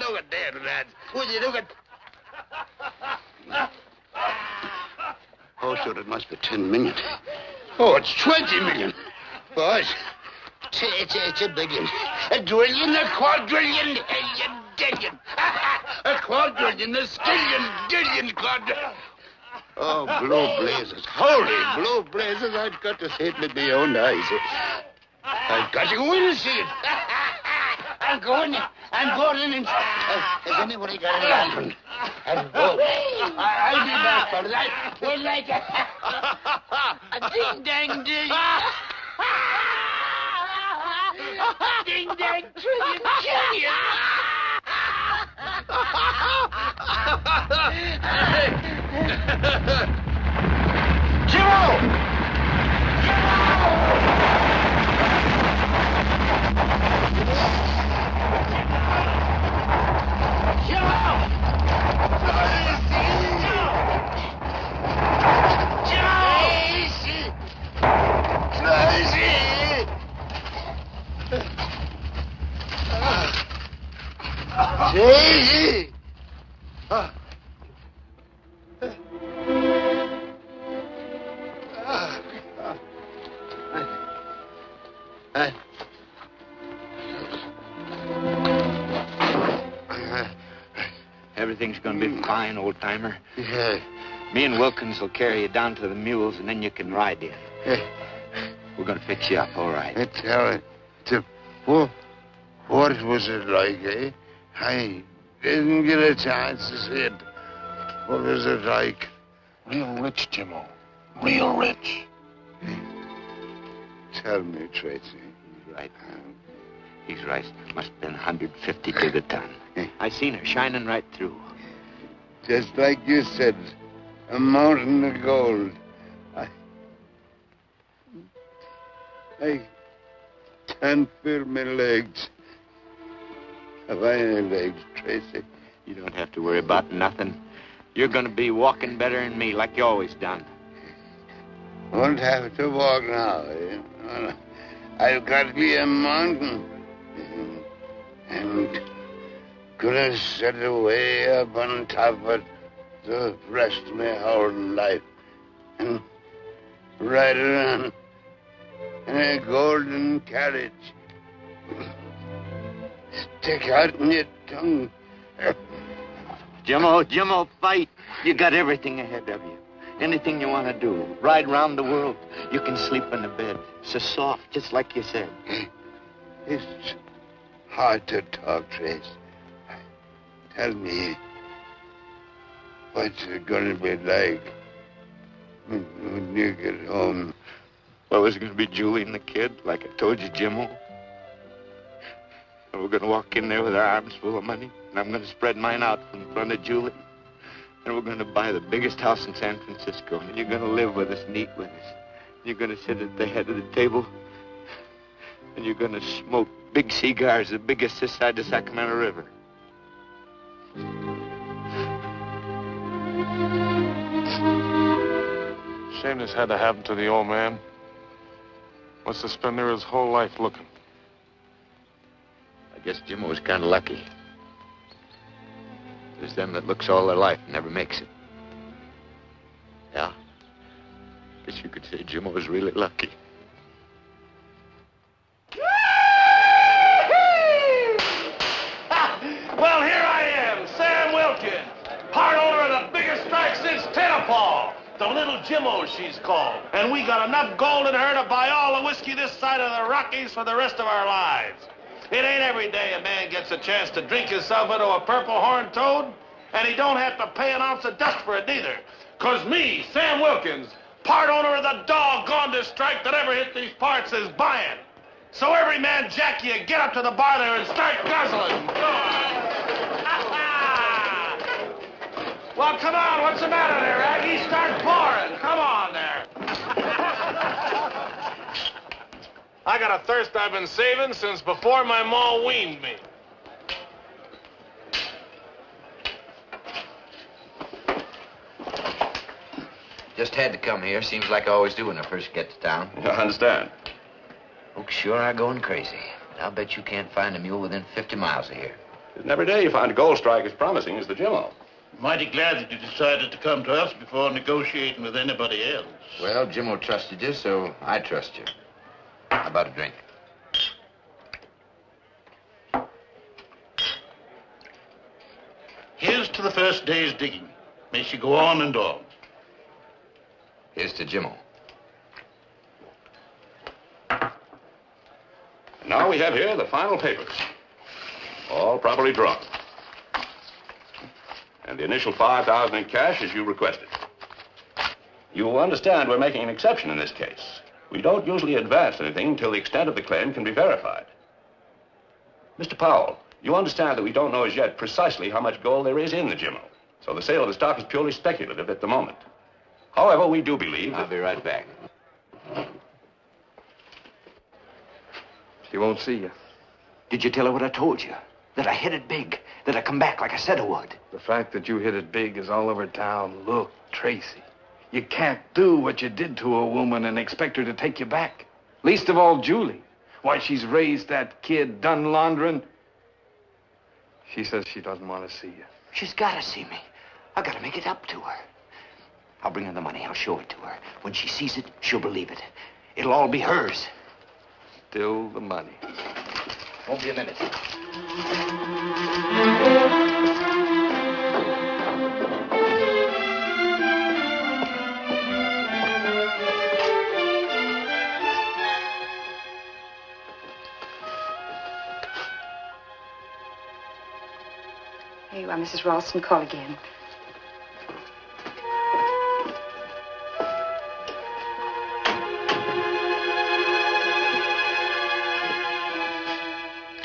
Look at that, lads. Will you look at... Oh, sure, it must be 10 million. Oh, it's 20 million. Boys, it's a billion. A drillion, a quadrillion, a dillion. A quadrillion, a skillion, dillion, quadrillion. Oh, blue blazes. Holy blue blazes. I've got to see it with my own eyes. I've got to go in and see it. I'm going in. Has anybody got a lantern? And go. I'll be back, fellas. We'll like a ding-dang ding. Ding-dang trillion. Jimmo! Everything's gonna be fine, old-timer. Yeah. Me and Wilkins will carry you down to the mules, and then you can ride in. We're gonna fix you up, all right. What was it like, eh? I didn't get a chance to see it. What was it like? Real rich, Jimmo. Real rich. Tell me, Tracy. He's right. He's right. Must have been 150 to the ton. I seen her shining right through. Just like you said, a mountain of gold. I can't feel my legs. Have I any legs, Tracy? You don't have to worry about nothing. You're gonna be walking better than me, like you always done. Won't have to walk now, eh? I've got to be a mountain. And gonna sit away up on top of it the rest of my whole life. And ride around in a golden carriage. Stick out in your tongue. Jimmo, fight. You got everything ahead of you. Anything you want to do. Ride around the world. You can sleep in a bed. So soft, just like you said. It's hard to talk, Trace. Tell me, what's it going to be like when you get home? Well, it's going to be Julie and the kid, like I told you, Jimmo. And we're going to walk in there with our arms full of money, and I'm going to spread mine out in front of Julie. And we're going to buy the biggest house in San Francisco, and you're going to live with us and eat with us. You're going to sit at the head of the table, and you're going to smoke big cigars, the biggest this side of the Sacramento River. Shame this had to happen to the old man. Must have spent there his whole life looking. I guess Jimmo was kind of lucky. There's them that looks all their life and never makes it. Yeah. Guess you could say Jimmo was really lucky. Well, here I am, Sam Wilkins, part owner of the biggest strike since Tenafall. The Little Jimmo, she's called. And we got enough gold in her to buy all the whiskey this side of the Rockies for the rest of our lives. It ain't every day a man gets a chance to drink himself into a purple horned toad, and he don't have to pay an ounce of dust for it neither. 'Cause me, Sam Wilkins, part owner of the doggondest strike that ever hit these parts, is buying. So every man jack you, get up to the bar there and start guzzling. Well, come on, what's the matter there, Aggie? Start pouring. Come on there. I got a thirst I've been saving since before my ma weaned me. Just had to come here. Seems like I always do when I first get to town. I understand. Folks sure are going crazy. I'll bet you can't find a mule within 50 miles of here. Isn't every day you find a gold strike as promising as the Jimmo? Mighty glad that you decided to come to us before negotiating with anybody else. Well, Jimmo trusted you, so I trust you. How about a drink? Here's to the first day's digging. May she go on and on. Here's to Jimmo. Now we have here the final papers. All properly drawn. And the initial $5,000 in cash as you requested. You understand we're making an exception in this case. We don't usually advance anything until the extent of the claim can be verified. Mr. Powell, you understand that we don't know as yet precisely how much gold there is in the Jimmo. So the sale of the stock is purely speculative at the moment. However, we do believe... I'll be right back. She won't see you. Did you tell her what I told you? That I hit it big. That I come back like I said I would. The fact that you hit it big is all over town. Look, Tracy, you can't do what you did to a woman and expect her to take you back. Least of all, Julie. Why, she's raised that kid, done laundering. She says she doesn't want to see you. She's got to see me. I got to make it up to her. I'll bring her the money. I'll show it to her. When she sees it, she'll believe it. It'll all be hers. Still the money. Won't be a minute. Here you are, Mrs. Ralston. Call again.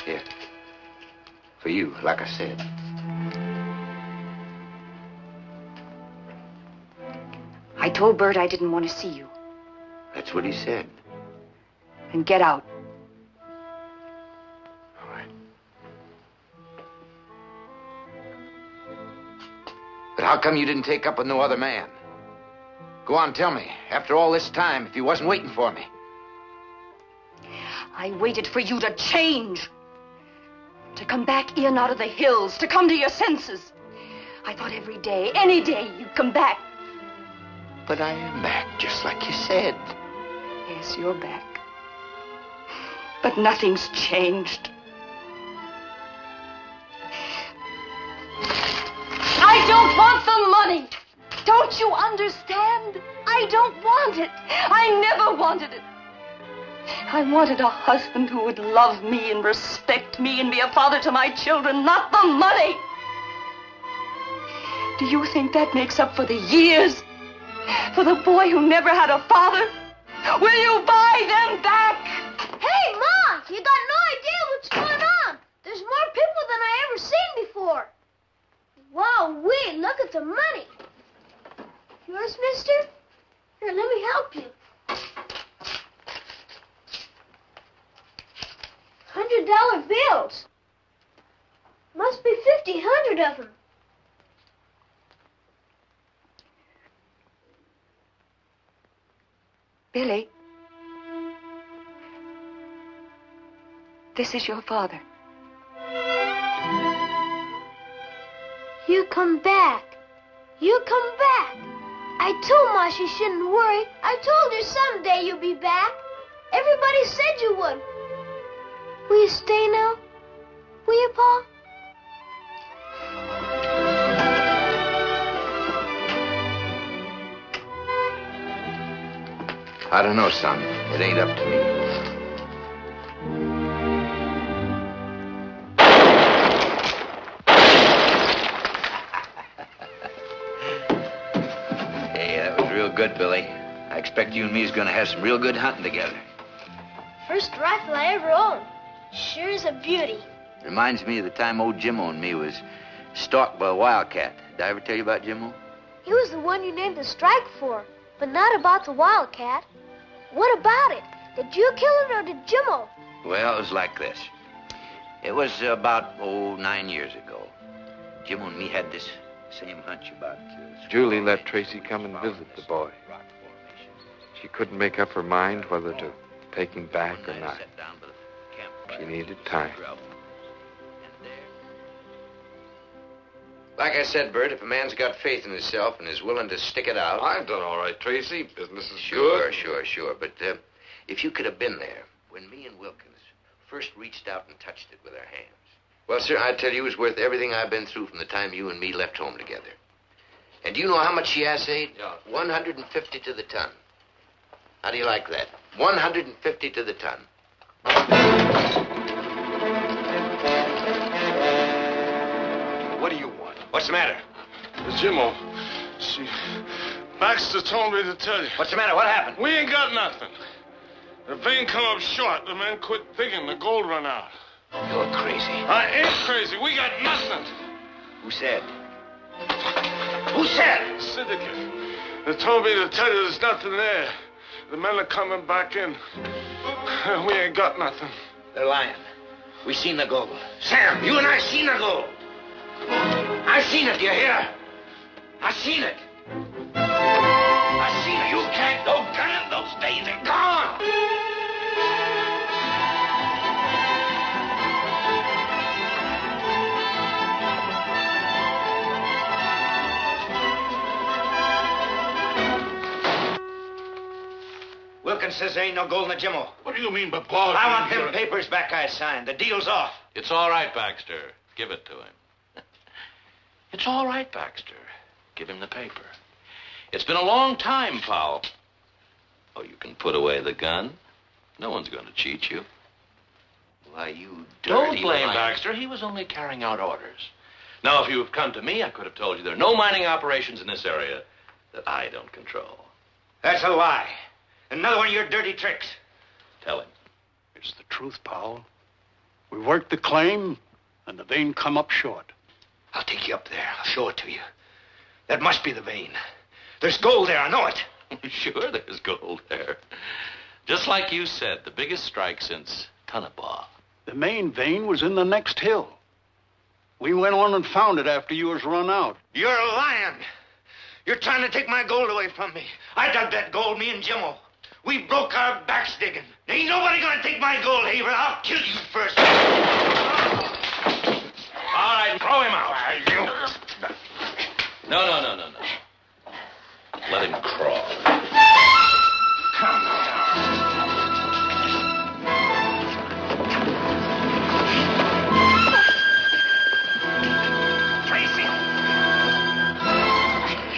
Here. For you, like I said. I told Bert I didn't want to see you. That's what he said. Then get out. All right. But how come you didn't take up with no other man? Go on, tell me. After all this time, if he wasn't waiting for me. I waited for you to change. To come back in out of the hills. To come to your senses. I thought every day, any day, you'd come back. But I am back, just like you said. Yes, you're back. But nothing's changed. I don't want the money. Don't you understand? I don't want it. I never wanted it. I wanted a husband who would love me and respect me and be a father to my children, not the money. Do you think that makes up for the years? For the boy who never had a father? Will you buy them back? Hey, Ma, you got no idea what's going on. There's more people than I ever seen before. Wow, look at the money. Yours, mister? Here, let me help you. $100 bills. Must be 100 of them. Billy, this is your father. You come back. You come back. I told Ma she shouldn't worry. I told her someday you'll be back. Everybody said you would. Will you stay now? Will you, Pa? I don't know, son. It ain't up to me. Hey, that was real good, Billy. I expect you and me's gonna have some real good hunting together. First rifle I ever owned. Sure is a beauty. Reminds me of the time old Jimmo and me was stalked by a wildcat. Did I ever tell you about Jimmo? He was the one you named the strike for, but not about the wildcat. What about it? Did you kill it or did Jimmo? Well, it was like this. It was about, 9 years ago. Jimmo and me had this same hunch about... Julie let Tracy come and visit the boy. She couldn't make up her mind whether to take him back or not. She needed time. Like I said, Bert, if a man's got faith in himself and is willing to stick it out... I've done all right, Tracy. Business is Sure, good. sure. But if you could have been there when me and Wilkins first reached out and touched it with our hands. Well, sir, I tell you, it was worth everything I've been through from the time you and me left home together. And do you know how much she assayed? Yeah. 150 to the ton. How do you like that? 150 to the ton. What do you want? What's the matter? Jimmo, see, Baxter told me to tell you. What's the matter? What happened? We ain't got nothing. The vein come up short. The men quit digging. The gold run out. You're crazy. I ain't crazy. We got nothing. Who said? Who said? Syndicate. They told me to tell you there's nothing there. The men are coming back in. We ain't got nothing. They're lying. We seen the gold. Sam, you and I seen the gold. I seen it, you hear? I seen it. I seen it. You can't go gunning. Those days are gone. Wilkins says there ain't no gold in the Jimmo. What do you mean by Paul? I want them papers back I signed. The deal's off. It's all right, Baxter. Give it to him. It's all right, Baxter. Give him the paper. It's been a long time, Powell. Oh, you can put away the gun. No one's going to cheat you. Why, you Don't dirty blame liar. Baxter. He was only carrying out orders. Now, if you have come to me, I could have told you there are no mining operations in this area that I don't control. That's a lie. Another one of your dirty tricks. Tell him. It's the truth, Powell. We worked the claim, and the vein come up short. I'll take you up there. I'll show it to you. That must be the vein. There's gold there, I know it. Sure, there's gold there. Just like you said, the biggest strike since Tonopah. The main vein was in the next hill. We went on and found it after you was run out. You're lying. You're trying to take my gold away from me. I dug that gold, me and Jimmo. We broke our backs digging. Ain't nobody gonna take my gold, Haver. I'll kill you first. All right, throw him out. No. Let him crawl. Come down. Tracy!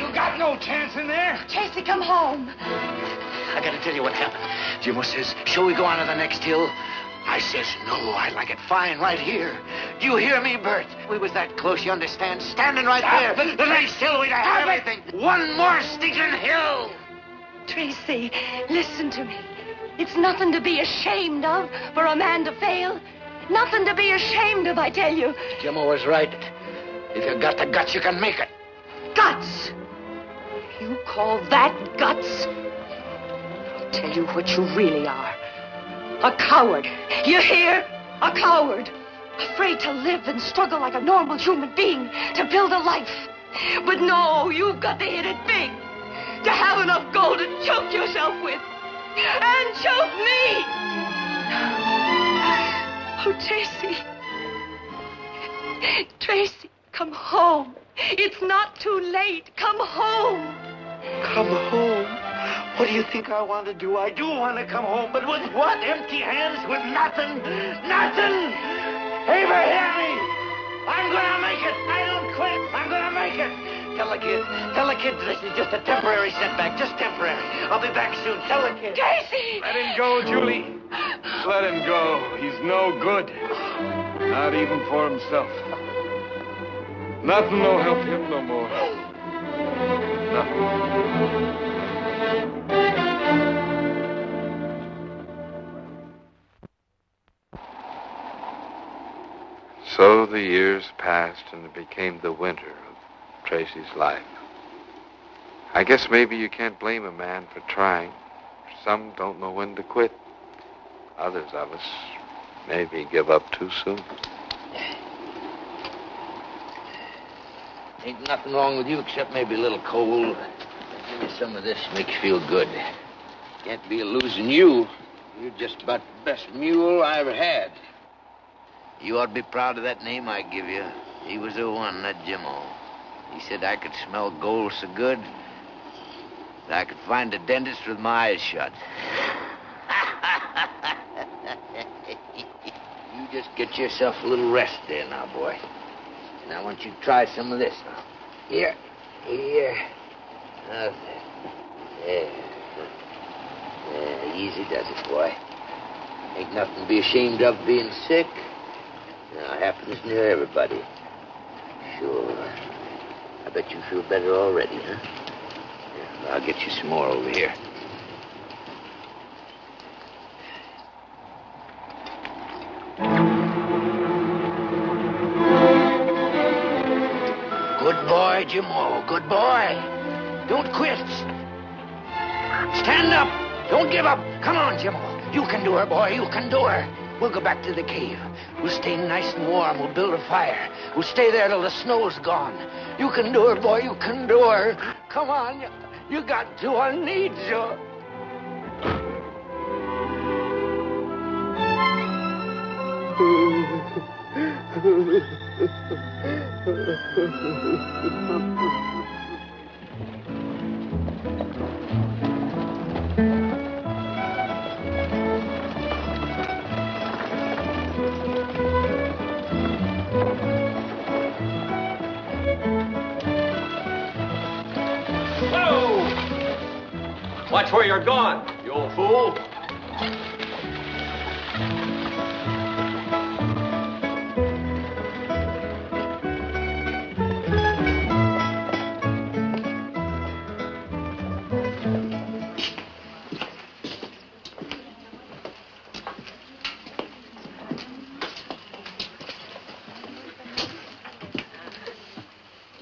You got no chance in there. Tracy, come home. I gotta tell you what happened. Jimmo says, shall we go on to the next hill? I says, no, I like it fine right here. Do you hear me, Bert? We was that close, you understand? Standing right there. The next hill, we'd have everything. One more stinking hill. Tracy, listen to me. It's nothing to be ashamed of for a man to fail. Nothing to be ashamed of, I tell you. Jimmo was right. If you got the guts, you can make it. Guts? You call that guts? I'll tell you what you really are. A coward. You hear? A coward. Afraid to live and struggle like a normal human being to build a life. But no, you've got to hit it big. To have enough gold to choke yourself with. And choke me. Oh, Tracy. Tracy, come home. It's not too late. Come home. Come home? What do you think I want to do? I do want to come home, but with what? Empty hands? With nothing? Nothing? Haver, hear me! I'm gonna make it! I don't quit! I'm gonna make it! Tell the kid this is just a temporary setback, just temporary. I'll be back soon. Tell the kid. Tracy! Let him go, Julie. Let him go. He's no good. Not even for himself. Nothing will help him no more. Nothing. So the years passed, and it became the winter of Tracy's life. I guess maybe you can't blame a man for trying. Some don't know when to quit. Others of us maybe give up too soon. Ain't nothing wrong with you except maybe a little cold. Give me some of this, makes you feel good. Can't be losing you. You're just about the best mule I ever had. You ought to be proud of that name I give you. He was the one, that Jimmo. He said I could smell gold so good that I could find a dentist with my eyes shut. You just get yourself a little rest there now, boy. And I want you to try some of this now. Here. There. Easy does it, boy. Ain't nothing to be ashamed of being sick. Now, happens near everybody. Sure. bet you feel better already, huh? Yeah, I'll get you some more over here. Good boy, Jimmo. Good boy. Don't quit. Stand up. Don't give up. Come on, Jimmo. You can do her, boy. You can do her. We'll go back to the cave. We'll stay nice and warm. We'll build a fire. We'll stay there till the snow's gone. You can do her, boy. You can do her. Come on. You got to. I need you. Watch where you're going, you old fool.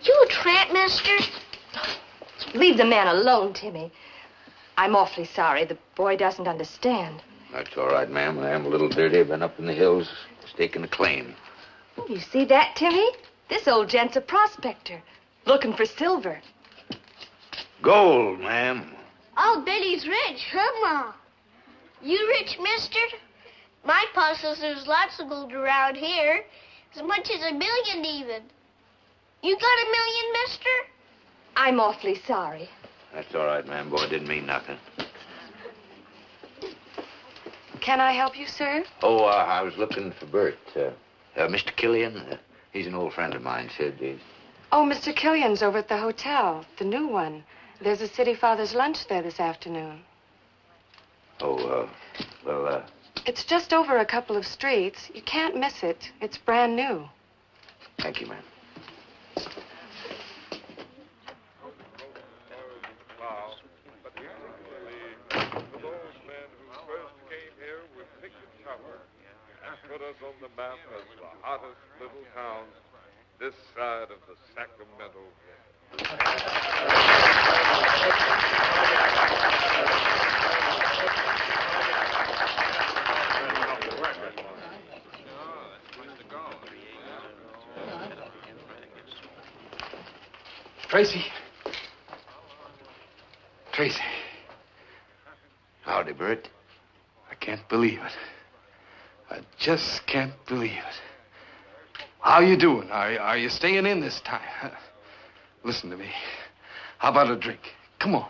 You a tramp, mister? Leave the man alone, Timmy. I'm awfully sorry. The boy doesn't understand. That's all right, ma'am. I am a little dirty. I've been up in the hills staking a claim. Oh, you see that, Timmy? This old gent's a prospector, looking for silver. Gold, ma'am. I'll bet he's rich, huh, Ma? You rich, mister? My pa says there's lots of gold around here. As much as 1 million, even. You got 1 million, mister? I'm awfully sorry. That's all right, ma'am. Boy, didn't mean nothing. Can I help you, sir? Oh, I was looking for Bert. Mr. Killian, he's an old friend of mine, said he's... Oh, Mr. Killian's over at the hotel, the new one. There's a City Father's lunch there this afternoon. Oh, well, It's just over a couple of streets. You can't miss it. It's brand new. thank you, ma'am. Put us on the map as the hottest little town this side of the Sacramento Tracy. Tracy. Howdy, Bert. I can't believe it. I just can't believe it. How you doing? Are you staying in this time? Listen to me. How about a drink? Come on.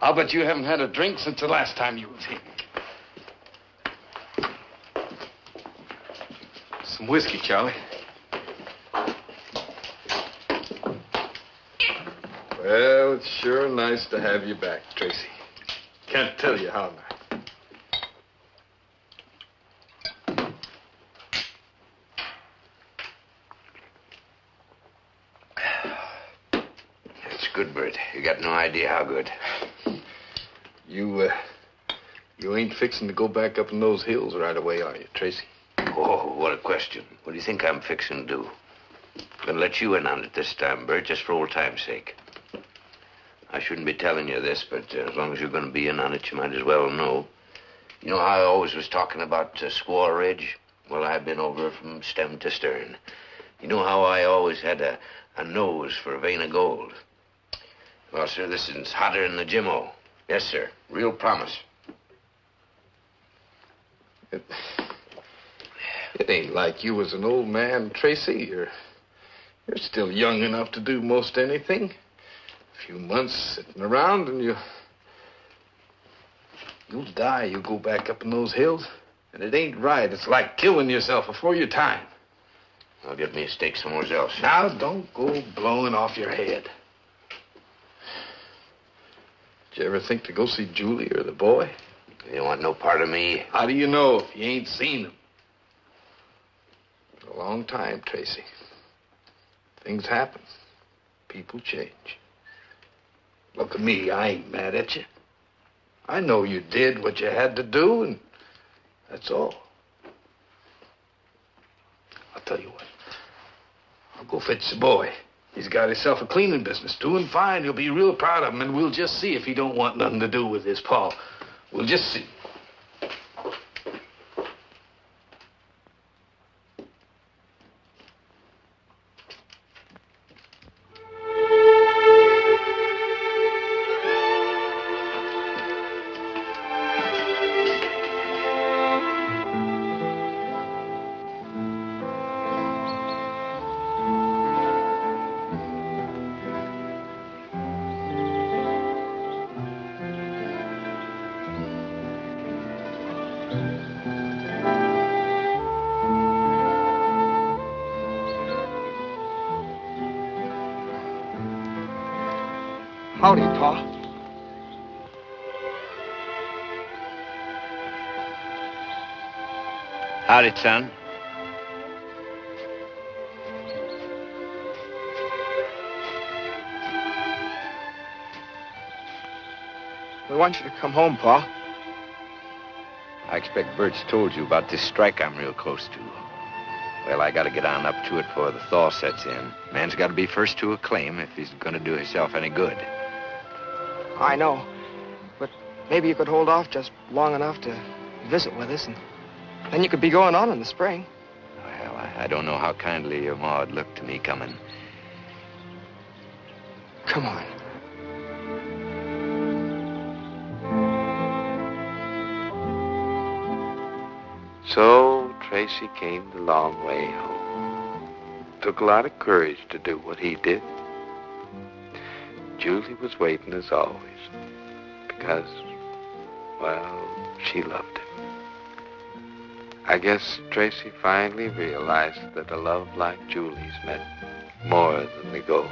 I'll bet you haven't had a drink since the last time you was here. Some whiskey, Charlie. Well, it's sure nice to have you back, Tracy. Can't tell you how nice. Good, Bert. You got no idea how good. You ain't fixing to go back up in those hills right away, are you, Tracy? Oh, what a question. What do you think I'm fixing to do? I'm gonna let you in on it this time, Bert, just for old time's sake. I shouldn't be telling you this, but as long as you're gonna be in on it, you might as well know. You know how I always was talking about Squaw Ridge? Well, I've been over from stem to stern. You know how I always had a nose for a vein of gold? Well, sir, this is hotter than the Jimmo. Yes, sir. Real promise. It ain't like you was an old man, Tracy. You're still young enough to do most anything. A few months sitting around and you'll die. You'll go back up in those hills. And it ain't right. It's like killing yourself before your time. I'll get me a steak somewhere else. Now, don't go blowing off your head. Did you ever think to go see Julie or the boy? You want no part of me? How do you know if you ain't seen them? A long time, Tracy. Things happen. People change. Look at me, I ain't mad at you. I know you did what you had to do, and that's all. I'll tell you what. I'll go fetch the boy. He's got himself a cleaning business, doing fine. He'll be real proud of him, and we'll just see if he don't want nothing to do with his pa. We'll just see. Howdy, Pa. Howdy, son. We want you to come home, Pa. I expect Bert's told you about this strike I'm real close to. Well, I gotta get on up to it before the thaw sets in. Man's gotta be first to a claim if he's gonna do himself any good. I know. But maybe you could hold off just long enough to visit with us, and then you could be going on in the spring. Well, I don't know how kindly your ma'd look to me coming. Come on. So Tracy came the long way home. Took a lot of courage to do what he did. Julie was waiting as always because, well, she loved him. I guess Tracy finally realized that a love like Julie's meant more than the gold.